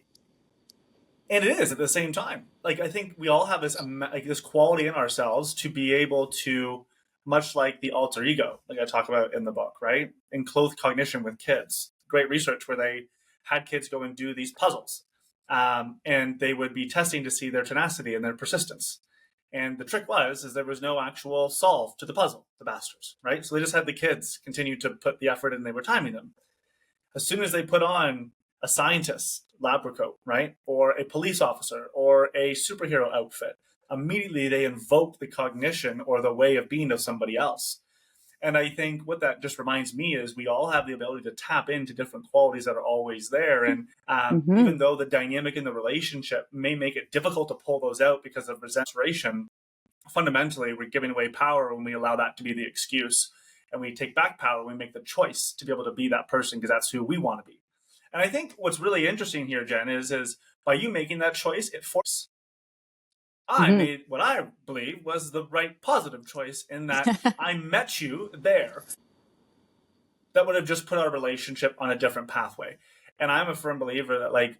B: it is at the same time. Like I think we all have this this quality in ourselves to be able to, much like the alter ego, like I talk about in the book, right? Enclothed cognition with kids. Great research where they had kids go and do these puzzles, and they would be testing to see their tenacity and their persistence. And the trick is there was no actual solve to the puzzle, the bastards, right? So they just had the kids continue to put the effort in, they were timing them. As soon as they put on a scientist lab coat, right? Or a police officer or a superhero outfit, immediately they invoke the cognition or the way of being of somebody else. And I think what that just reminds me is we all have the ability to tap into different qualities that are always there. And even though the dynamic in the relationship may make it difficult to pull those out because of resentment, fundamentally, we're giving away power when we allow that to be the excuse. And we take back power when we make the choice to be able to be that person because that's who we want to be. And I think what's really interesting here, Jen, is by you making that choice, it forces. I made what I believe was the right positive choice in that I met you there. that would have just put our relationship on a different pathway. And I'm a firm believer that like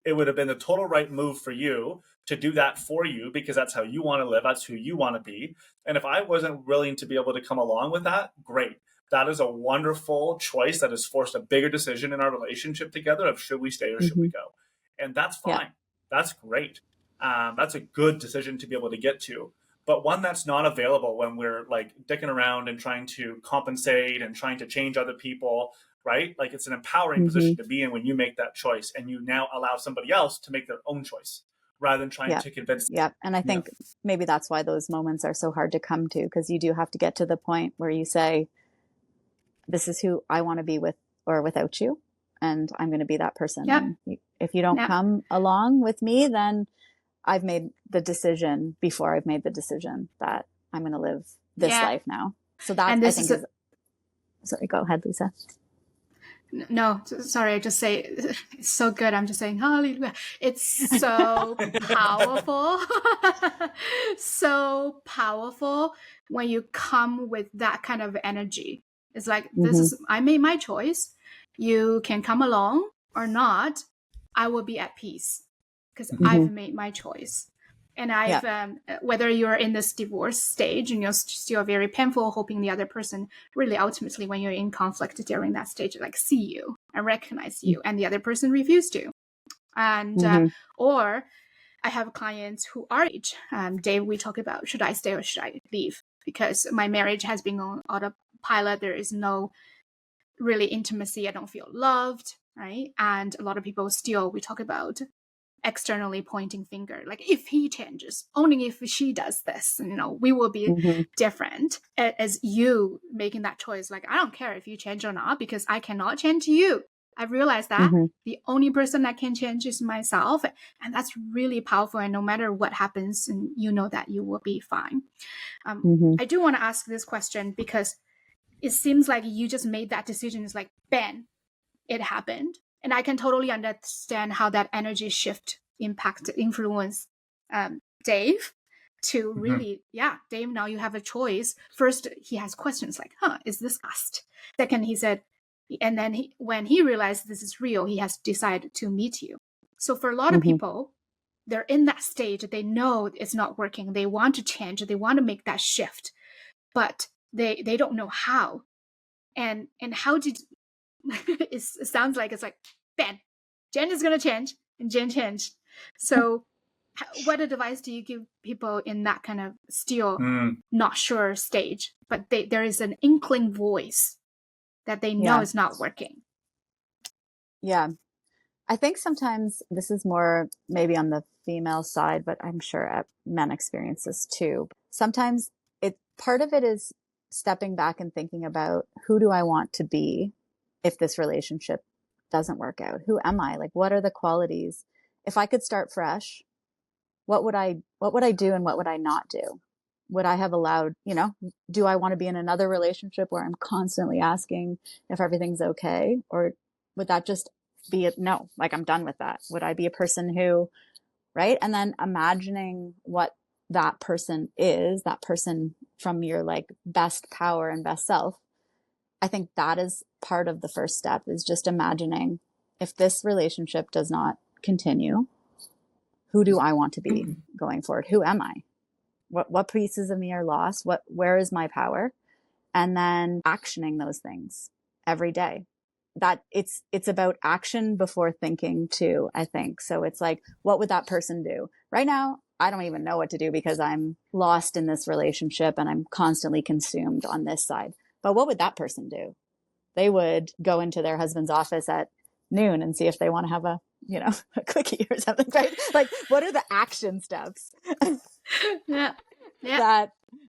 B: it would have been the total right move for you to do that for you, because that's how you want to live. That's who you want to be. And if I wasn't willing to be able to come along with that, great. That is a wonderful choice that has forced a bigger decision in our relationship together of should we stay or should we go? And that's fine. Yeah. That's great. That's a good decision to be able to get to. But one that's not available when we're like dicking around and trying to compensate and trying to change other people, right? Like it's an empowering position to be in when you make that choice and you now allow somebody else to make their own choice rather than trying to convince them.
C: Yeah. And I think maybe that's why those moments are so hard to come to, because you do have to get to the point where you say, this is who I want to be with or without you. And I'm going to be that person.
A: Yep.
C: And if you don't come along with me, then I've made the decision before I've made the decision that I'm going to live this life now. So that I think is sorry, go ahead, Lisa.
A: No, sorry, I just say it's so good. I'm just saying hallelujah. It's so powerful. So powerful when you come with that kind of energy. It's like, this is, I made my choice. You can come along or not. I will be at peace because I've made my choice. And I've, whether you're in this divorce stage and you're still very painful, hoping the other person really ultimately, when you're in conflict during that stage, like see you and recognize you, and the other person refused to. And, or I have clients who are age. Dave, we talk about, should I stay or should I leave? Because my marriage has been on autopilot. There is no really intimacy. I don't feel loved, right? And a lot of people still, we talk about externally pointing finger, like if he changes, only if she does this, you know, we will be different. As you making that choice, like, I don't care if you change or not, because I cannot change you. I've realized that the only person that can change is myself. And that's really powerful. And no matter what happens, and you know that you will be fine. I do want to ask this question because it seems like you just made that decision. It's like, bang, it happened. And I can totally understand how that energy shift influence Dave to really, Dave, now you have a choice. First, he has questions like, is this last? Second, he said, and then when he realized this is real, he has decided to meet you. So for a lot of people, they're in that stage. They know it's not working. They want to change. They want to make that shift, but they don't know how. And how did it sounds like it's like, bam, Jen is going to change, and Jen changed. So what advice do you give people in that kind of still not sure stage, but there is an inkling voice that they know is not working?
C: Yeah. I think sometimes this is more maybe on the female side, but I'm sure men experience this too. Sometimes part of it is stepping back and thinking about, who do I want to be if this relationship doesn't work out? Who am I? Like, what are the qualities? If I could start fresh, what would I do and what would I not do? Would I have allowed, do I want to be in another relationship where I'm constantly asking if everything's okay? Or would that just be no, like I'm done with that? Would I be a person who, right? And then imagining what that person is, that person from your like best power and best self. I think that is part of the first step, is just imagining, if this relationship does not continue, who do I want to be going forward? Who am I? What pieces of me are lost? Where is my power? And then actioning those things every day. That it's about action before thinking too, I think. So it's like, what would that person do? Right now, I don't even know what to do because I'm lost in this relationship and I'm constantly consumed on this side. But what would that person do? They would go into their husband's office at noon and see if they want to have a quickie or something, right? Like, what are the action steps?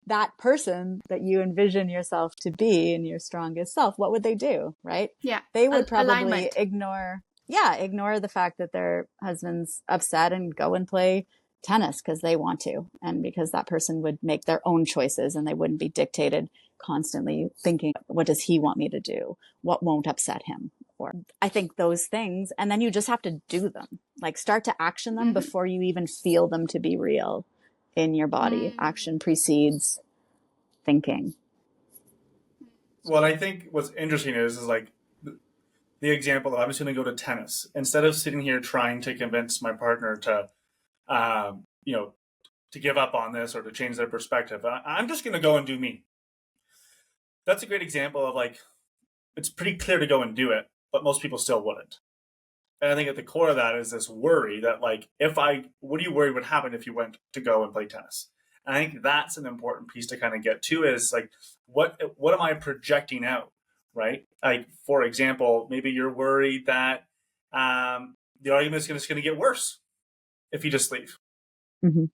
C: That person that you envision yourself to be in your strongest self, what would they do, right?
A: Yeah.
C: They would probably ignore the fact that their husband's upset and go and play tennis because they want to, and because that person would make their own choices and they wouldn't be dictated constantly thinking, what does he want me to do? What won't upset him? Or I think those things, and then you just have to do them, like start to action them before you even feel them to be real in your body. Action precedes thinking.
B: What I think what's interesting is like the example of I'm just going to go to tennis instead of sitting here trying to convince my partner to, to give up on this or to change their perspective. I'm just going to go and do me. That's a great example of like, it's pretty clear to go and do it, but most people still wouldn't. And I think at the core of that is this worry that like, what do you worry would happen if you went to go and play tennis? And I think that's an important piece to kind of get to is like, what am I projecting out, right? Like, for example, maybe you're worried that the argument is just going to get worse if you just leave.
C: Mm-hmm.
B: And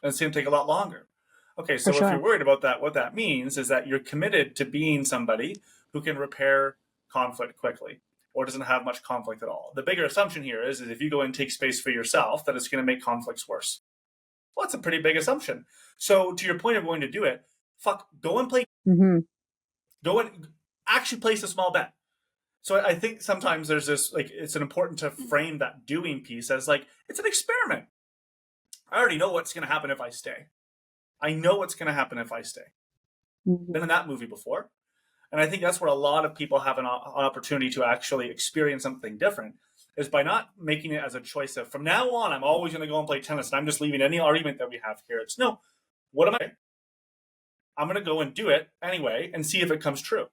B: it's going to take a lot longer. Okay, so if you're worried about that, what that means is that you're committed to being somebody who can repair conflict quickly or doesn't have much conflict at all. The bigger assumption here is if you go and take space for yourself, that it's going to make conflicts worse. Well, that's a pretty big assumption. So to your point of going to do it, go and play.
C: Mm-hmm.
B: Go and actually place a small bet. So I think sometimes there's this, like, it's important to frame that doing piece as like, it's an experiment. I already know what's going to happen if I stay. I know what's going to happen if I stay.
C: Mm-hmm.
B: Been in that movie before. And I think that's where a lot of people have an opportunity to actually experience something different is by not making it as a choice of from now on, I'm always going to go and play tennis and I'm just leaving any argument that we have here. It's no, what am I? I'm going to go and do it anyway and see if it comes true.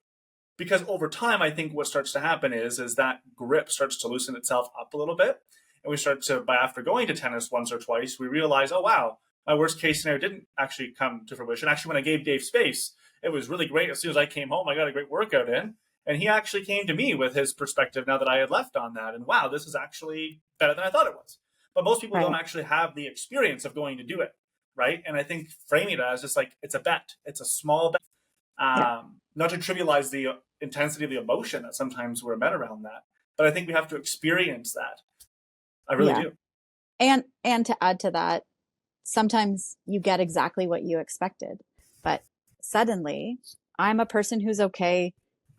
B: Because over time, I think what starts to happen is that grip starts to loosen itself up a little bit. And we start to, after going to tennis once or twice, we realize, oh, wow, my worst case scenario didn't actually come to fruition. Actually, when I gave Dave space, it was really great. As soon as I came home, I got a great workout in. And he actually came to me with his perspective now that I had left on that. And wow, this is actually better than I thought it was. But most people don't actually have the experience of going to do it, right? And I think framing it as just like, it's a bet. It's a small bet. Not to trivialize the intensity of the emotion that sometimes we're met around that. But I think we have to experience that. I really do.
C: And to add to that, sometimes you get exactly what you expected. But suddenly, I'm a person who's okay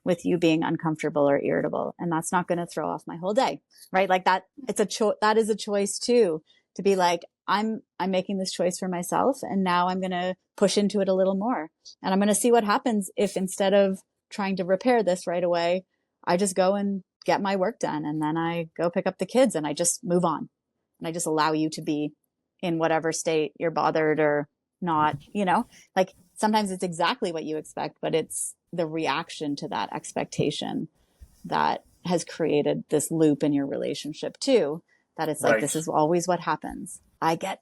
C: with you being uncomfortable or irritable, and that's not going to throw off my whole day, right? Like that, that is a choice too, to be like, I'm making this choice for myself, and now I'm going to push into it a little more, and I'm going to see what happens if instead of trying to repair this right away, I just go and get my work done, and then I go pick up the kids, and I just move on, and I just allow you to be in whatever state you're bothered or not, like sometimes it's exactly what you expect, but it's the reaction to that expectation that has created this loop in your relationship too, that it's like, this is always what happens. I get,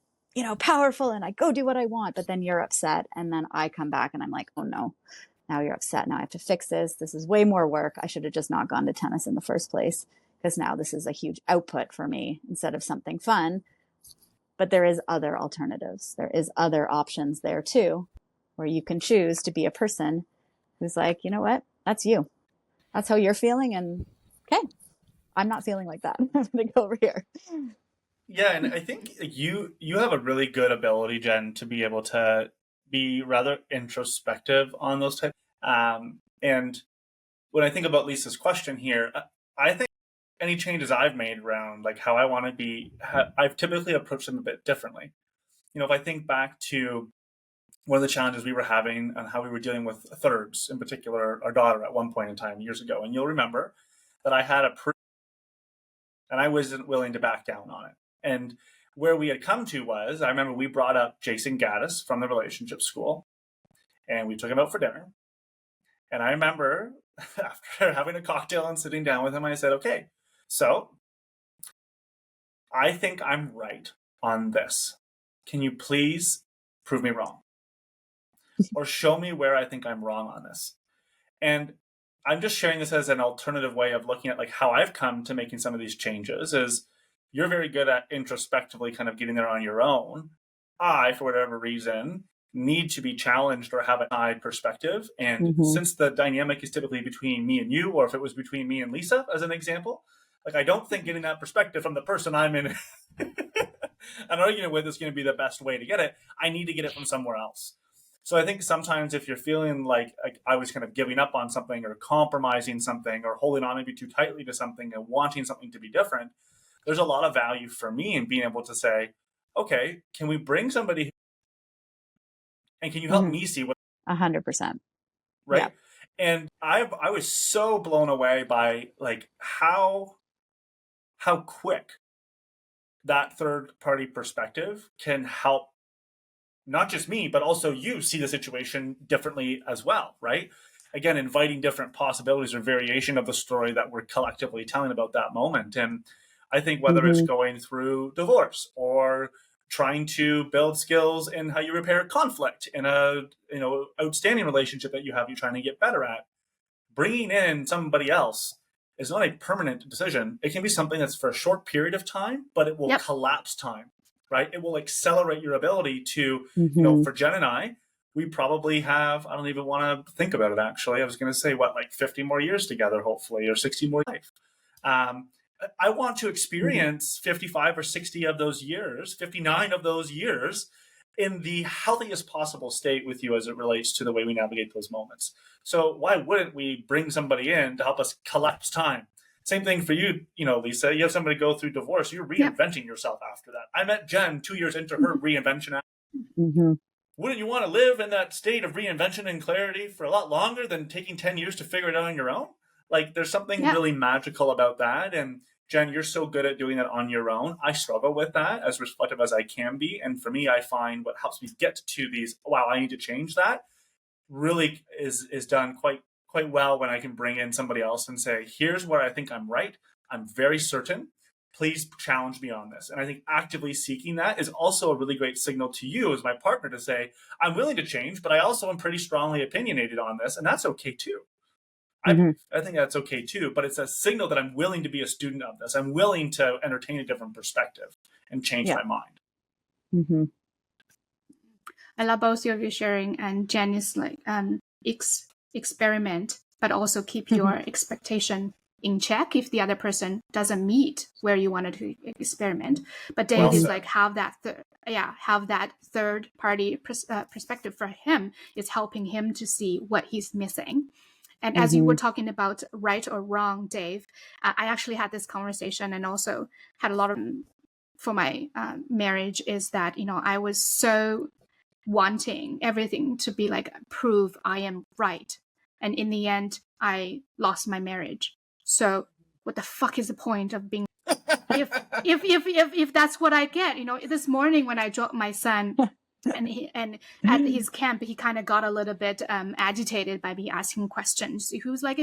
C: powerful and I go do what I want, but then you're upset. And then I come back and I'm like, oh no, now you're upset. Now I have to fix this. This is way more work. I should have just not gone to tennis in the first place, because now this is a huge output for me instead of something fun. But there is other alternatives. There is other options there too, where you can choose to be a person who's like, you know what? That's you. That's how you're feeling. And okay, I'm not feeling like that. I'm going to go over here.
B: Yeah. And I think you have a really good ability, Jen, to be able to be rather introspective on those types. And when I think about Lisa's question here, I think any changes I've made around like how I want to be, I've typically approached them a bit differently. If I think back to one of the challenges we were having and how we were dealing with thirds, in particular, our daughter at one point in time years ago. And you'll remember that I had and I wasn't willing to back down on it. And where we had come to was, I remember we brought up Jason Gaddis from the relationship school and we took him out for dinner. And I remember after having a cocktail and sitting down with him, I said, okay, so I think I'm right on this. Can you please prove me wrong? Or show me where I think I'm wrong on this. And I'm just sharing this as an alternative way of looking at like how I've come to making some of these changes is you're very good at introspectively kind of getting there on your own. I, for whatever reason, need to be challenged or have a side perspective. And since the dynamic is typically between me and you, or if it was between me and Lisa, as an example, like I don't think getting that perspective from the person I'm in an argument with is going to be the best way to get it. I need to get it from somewhere else. So I think sometimes if you're feeling like I was kind of giving up on something or compromising something or holding on maybe too tightly to something and wanting something to be different, there's a lot of value for me in being able to say, okay, can we bring somebody and can you help me see what
C: 100%.
B: right?
C: Yeah.
B: And I was so blown away by like how quick that third party perspective can help not just me, but also you see the situation differently as well, right? Again, inviting different possibilities or variation of the story that we're collectively telling about that moment. And I think whether it's going through divorce or trying to build skills in how you repair conflict in a outstanding relationship that you have, you're trying to get better at, bringing in somebody else is not a permanent decision. It can be something that's for a short period of time, but it will collapse time, right? It will accelerate your ability to, for Jen and I, we probably have, I don't even want to think about it actually. I was going to say, like 50 more years together, hopefully, or 60 more life. I want to experience 55 or 60 of those years, 59 of those years in the healthiest possible state with you as it relates to the way we navigate those moments. So why wouldn't we bring somebody in to help us collapse time? Same thing for you, Lisa. You have somebody go through divorce. You're reinventing yourself after that. I met Jen 2 years into her reinvention. Wouldn't you want to live in that state of reinvention and clarity for a lot longer than taking 10 years to figure it out on your own? Like there's something really magical about that. And Jen, you're so good at doing that on your own. I struggle with that, as reflective as I can be. And for me, I find what helps me get to these, wow, I need to change that, really is done quite well when I can bring in somebody else and say, here's where I think I'm right. I'm very certain. Please challenge me on this. And I think actively seeking that is also a really great signal to you as my partner to say, I'm willing to change, but I also am pretty strongly opinionated on this. And that's okay too. I think that's okay too, but it's a signal that I'm willing to be a student of this. I'm willing to entertain a different perspective and change my mind.
A: I love both of you sharing, and Jen is like experiment, but also keep your expectation in check if the other person doesn't meet where you wanted to experiment. But Dave is like have that third party perspective for him is helping him to see what he's missing. And as you were talking about right or wrong, Dave, I actually had this conversation and also had a lot of for my marriage is that, I was so wanting everything to be like, prove I am right. And in the end, I lost my marriage. So what the fuck is the point of being, if that's what I get, this morning when I dropped my son, and at his camp, he kind of got a little bit agitated by me asking questions. He was like,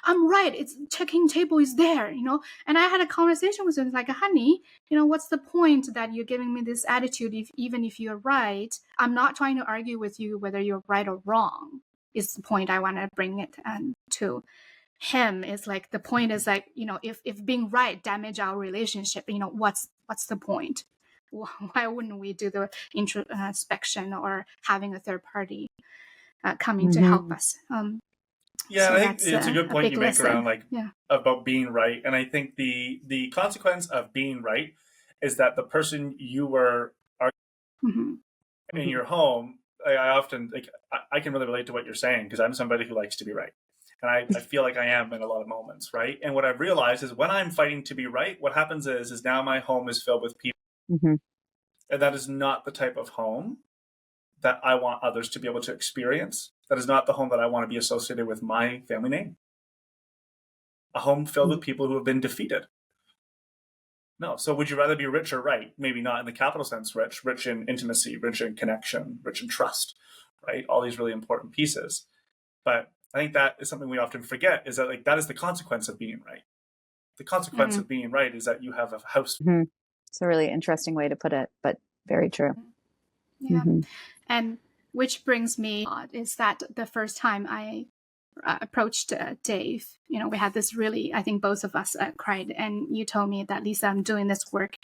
A: I'm right. It's checking table is there, And I had a conversation with him like, honey, what's the point that you're giving me this attitude? Even if you're right, I'm not trying to argue with you whether you're right or wrong. Is the point I want to bring it to him. Is like the point is like, if being right damage our relationship, what's the point? Why wouldn't we do the introspection or having a third party coming to help us?
B: So I think it's a good point you make around about being right. And I think the consequence of being right is that the person you were in your home, I often I can really relate to what you're saying because I'm somebody who likes to be right. And I feel like I am in a lot of moments, right? And what I've realized is when I'm fighting to be right, what happens is now my home is filled with people. And that is not the type of home that I want others to be able to experience. That is not the home that I want to be associated with my family name. A home filled with people who have been defeated. No. So would you rather be rich or right? Maybe not in the capital sense rich in intimacy, rich in connection, rich in trust, right? All these really important pieces. But I think that is something we often forget is that that is the consequence of being right. The consequence of being right is that you have a house.
C: It's a really interesting way to put it, but very true.
A: Yeah. And which brings me is that the first time I approached Dave, we had this really, I think both of us cried, and you told me that, Lisa, I'm doing this work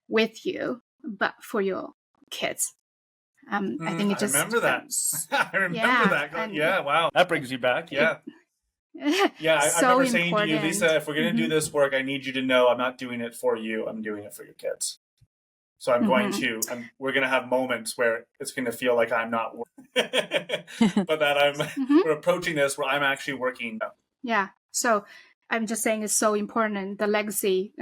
A: with you, but for your kids. I think it just...
B: I remember that. I remember that. And, wow. That brings you back. Yeah. I remember saying to you, Lisa, if we're going to do this work, I need you to know I'm not doing it for you. I'm doing it for your kids. So I'm going to, we're going to have moments where it's going to feel like I'm not working, but that we're approaching this where I'm actually working.
A: Yeah. So I'm just saying it's so important, the legacy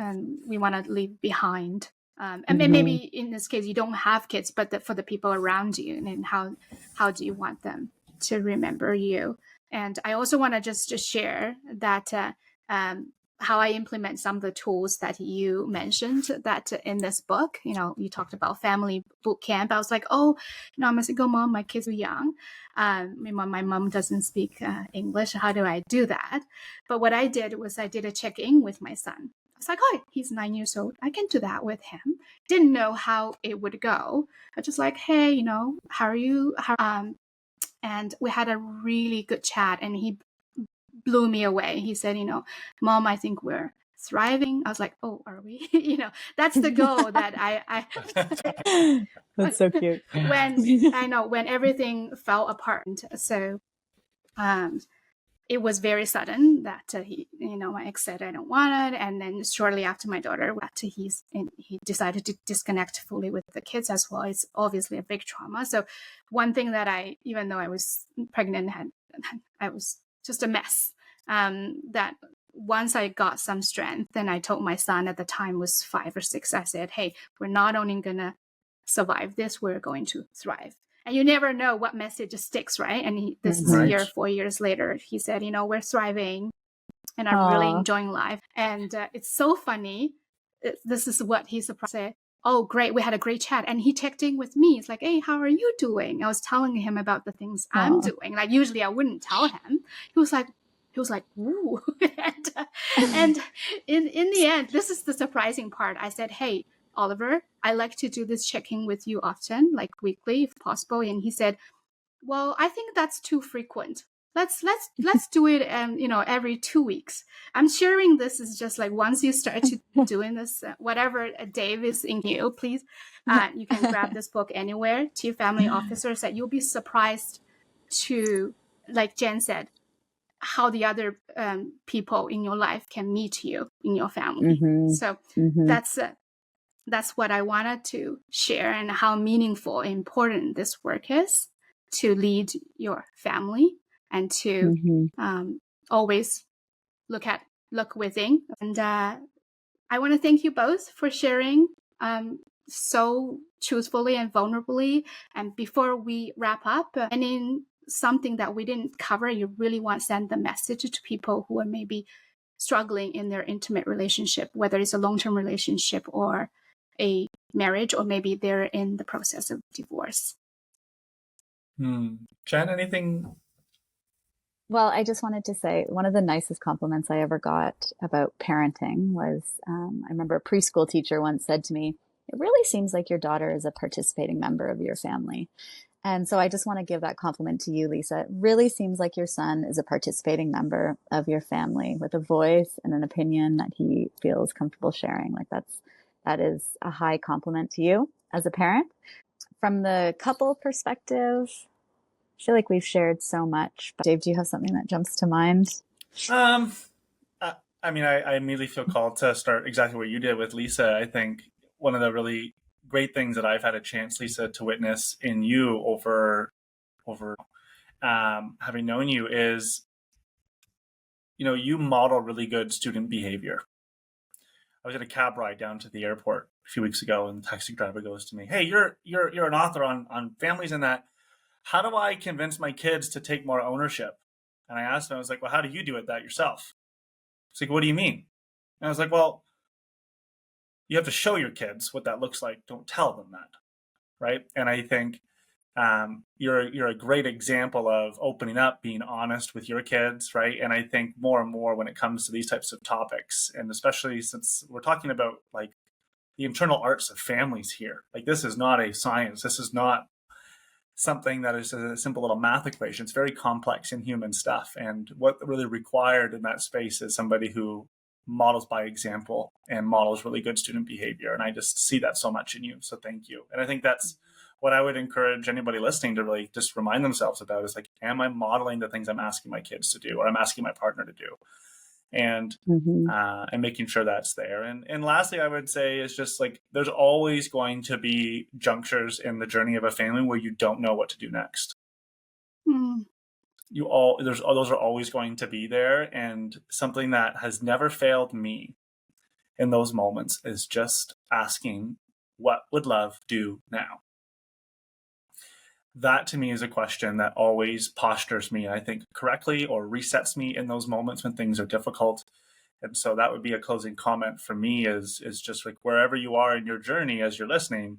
A: we want to leave behind. And maybe in this case, you don't have kids, but for the people around you, and how do you want them to remember you? And I also want to just share that how I implement some of the tools that you mentioned that in this book. You talked about family boot camp. I was like, I'm a single mom. My kids are young. My mom doesn't speak English. How do I do that? But what I did was I did a check-in with my son. I was like, he's 9 years old. I can do that with him. Didn't know how it would go. I was just like, hey, how are you? And we had a really good chat, and he blew me away. He said, Mom, I think we're thriving. I was like, oh, are we? That's the goal that I
C: That's so cute.
A: when everything fell apart. So it was very sudden that my ex said I don't want it, and then shortly after my daughter, he decided to disconnect fully with the kids as well. It's obviously a big trauma. So one thing that even though I was pregnant, I was just a mess. That once I got some strength, then I told my son, at the time was 5 or 6, I said, hey, we're not only gonna survive this, we're going to thrive. And you never know what message sticks, right? And this is
B: Right.
A: 4 years later, he said, we're thriving and I'm really enjoying life. And it's so funny. This is what he surprised said. Oh, great. We had a great chat. And he checked in with me. It's like, hey, how are you doing? I was telling him about the things I'm doing. Like, usually I wouldn't tell him. He was like, ooh. and in the end, this is the surprising part. I said, hey, Oliver, I like to do this check-in with you often, like weekly if possible. And he said, well, I think that's too frequent. Let's do it every 2 weeks. I'm sharing this is just like once you start to doing this, whatever Dave is in you, please, you can grab this book anywhere to your family officers, that you'll be surprised to, like Jen said, how the other people in your life can meet you in your family. So that's what I wanted to share, and how meaningful and important this work is to lead your family, and to always look within. And I want to thank you both for sharing so truthfully and vulnerably. And before we wrap up, and in something that we didn't cover, you really want to send the message to people who are maybe struggling in their intimate relationship, whether it's a long-term relationship or a marriage, or maybe they're in the process of divorce.
B: Jen, anything?
C: Well, I just wanted to say one of the nicest compliments I ever got about parenting was, I remember a preschool teacher once said to me, it really seems like your daughter is a participating member of your family. And so I just want to give that compliment to you, Lisa. It really seems like your son is a participating member of your family with a voice and an opinion that he feels comfortable sharing. Like that is a high compliment to you as a parent. From the couple perspective, I feel like we've shared so much. But Dave, do you have something that jumps to mind?
B: I immediately feel called to start exactly what you did with Lisa. I think one of the really great things that I've had a chance, Lisa, to witness in you over having known you is, you model really good student behavior. I was in a cab ride down to the airport a few weeks ago, and the taxi driver goes to me, "Hey, you're an author on families and that. How do I convince my kids to take more ownership?" And I asked him, I was like, "Well, how do you do that yourself?" He's like, "What do you mean?" And I was like, "Well, you have to show your kids what that looks like. Don't tell them that." Right. And I think you're a great example of opening up, being honest with your kids. Right. And I think more and more when it comes to these types of topics, and especially since we're talking about like the internal arts of families here, like this is not a science. This is not something that is a simple little math equation. It's very complex in human stuff. And what really required in that space is somebody who models by example and models really good student behavior. And I just see that so much in you. So thank you. And I think that's what I would encourage anybody listening to really just remind themselves about, is like, am I modeling the things I'm asking my kids to do, or I'm asking my partner to do? And making sure that's there. And lastly, I would say is just like, there's always going to be junctures in the journey of a family where you don't know what to do next. Those are always going to be there. And something that has never failed me in those moments is just asking, what would love do now? That to me is a question that always postures me, I think, correctly, or resets me in those moments when things are difficult. And so that would be a closing comment for me, is just like, wherever you are in your journey as you're listening,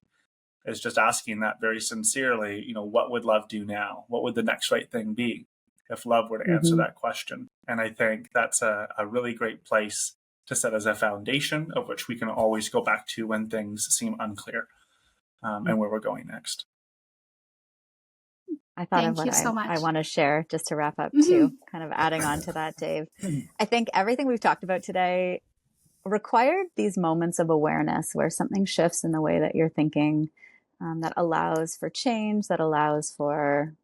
B: is just asking that very sincerely, what would love do now? What would the next right thing be if love were to answer that question? And I think that's a really great place to set as a foundation of which we can always go back to when things seem unclear, and where we're going next.
C: I thought of what I want to share just to wrap up too, kind of adding on to that, Dave. I think everything we've talked about today required these moments of awareness where something shifts in the way that you're thinking, that allows for change, that allows for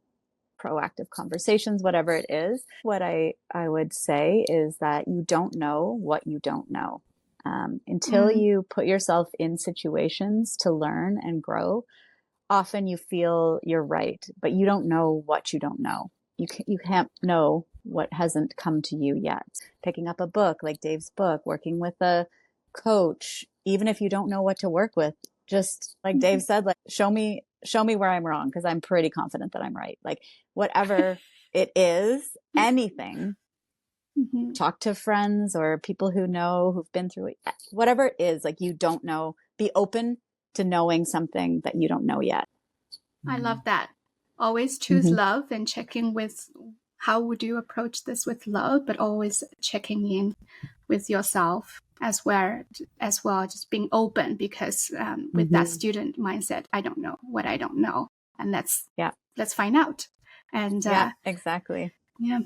C: proactive conversations, whatever it is. What I would say is that you don't know what you don't know. Until you put yourself in situations to learn and grow, often you feel you're right, but you don't know what you don't know. You can't know what hasn't come to you yet. Picking up a book like Dave's book, working with a coach, even if you don't know what to work with, just like Dave said, like show me where I'm wrong, because I'm pretty confident that I'm right. Like whatever it is, anything, talk to friends or people who know, who've been through it, whatever it is, like you don't know, be open to knowing something that you don't know yet.
A: I love that. Always choose love and checking with how would you approach this with love, but always checking in with yourself as well, just being open, because with that student mindset, I don't know what I don't know. And let's find out. And
C: exactly.
A: Yeah.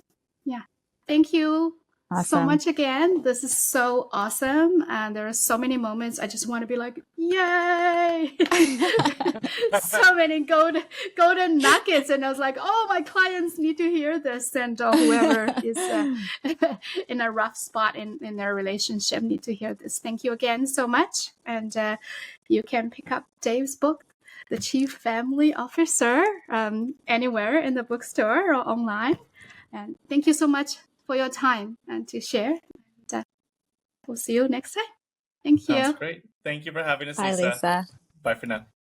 A: Thank you so much again. This is so awesome. And there are so many moments I just want to be like, yay! So many golden nuggets. And I was like, oh, my clients need to hear this. And whoever is in a rough spot in their relationship need to hear this. Thank you again so much. And you can pick up Dave's book, The Chief Family Officer, anywhere in the bookstore or online. And thank you so much for your time and to share. And, we'll see you next time. Thank you.
B: Sounds great. Thank you for having us,
C: Bye,
B: Lisa.
C: Lisa.
B: Bye for now.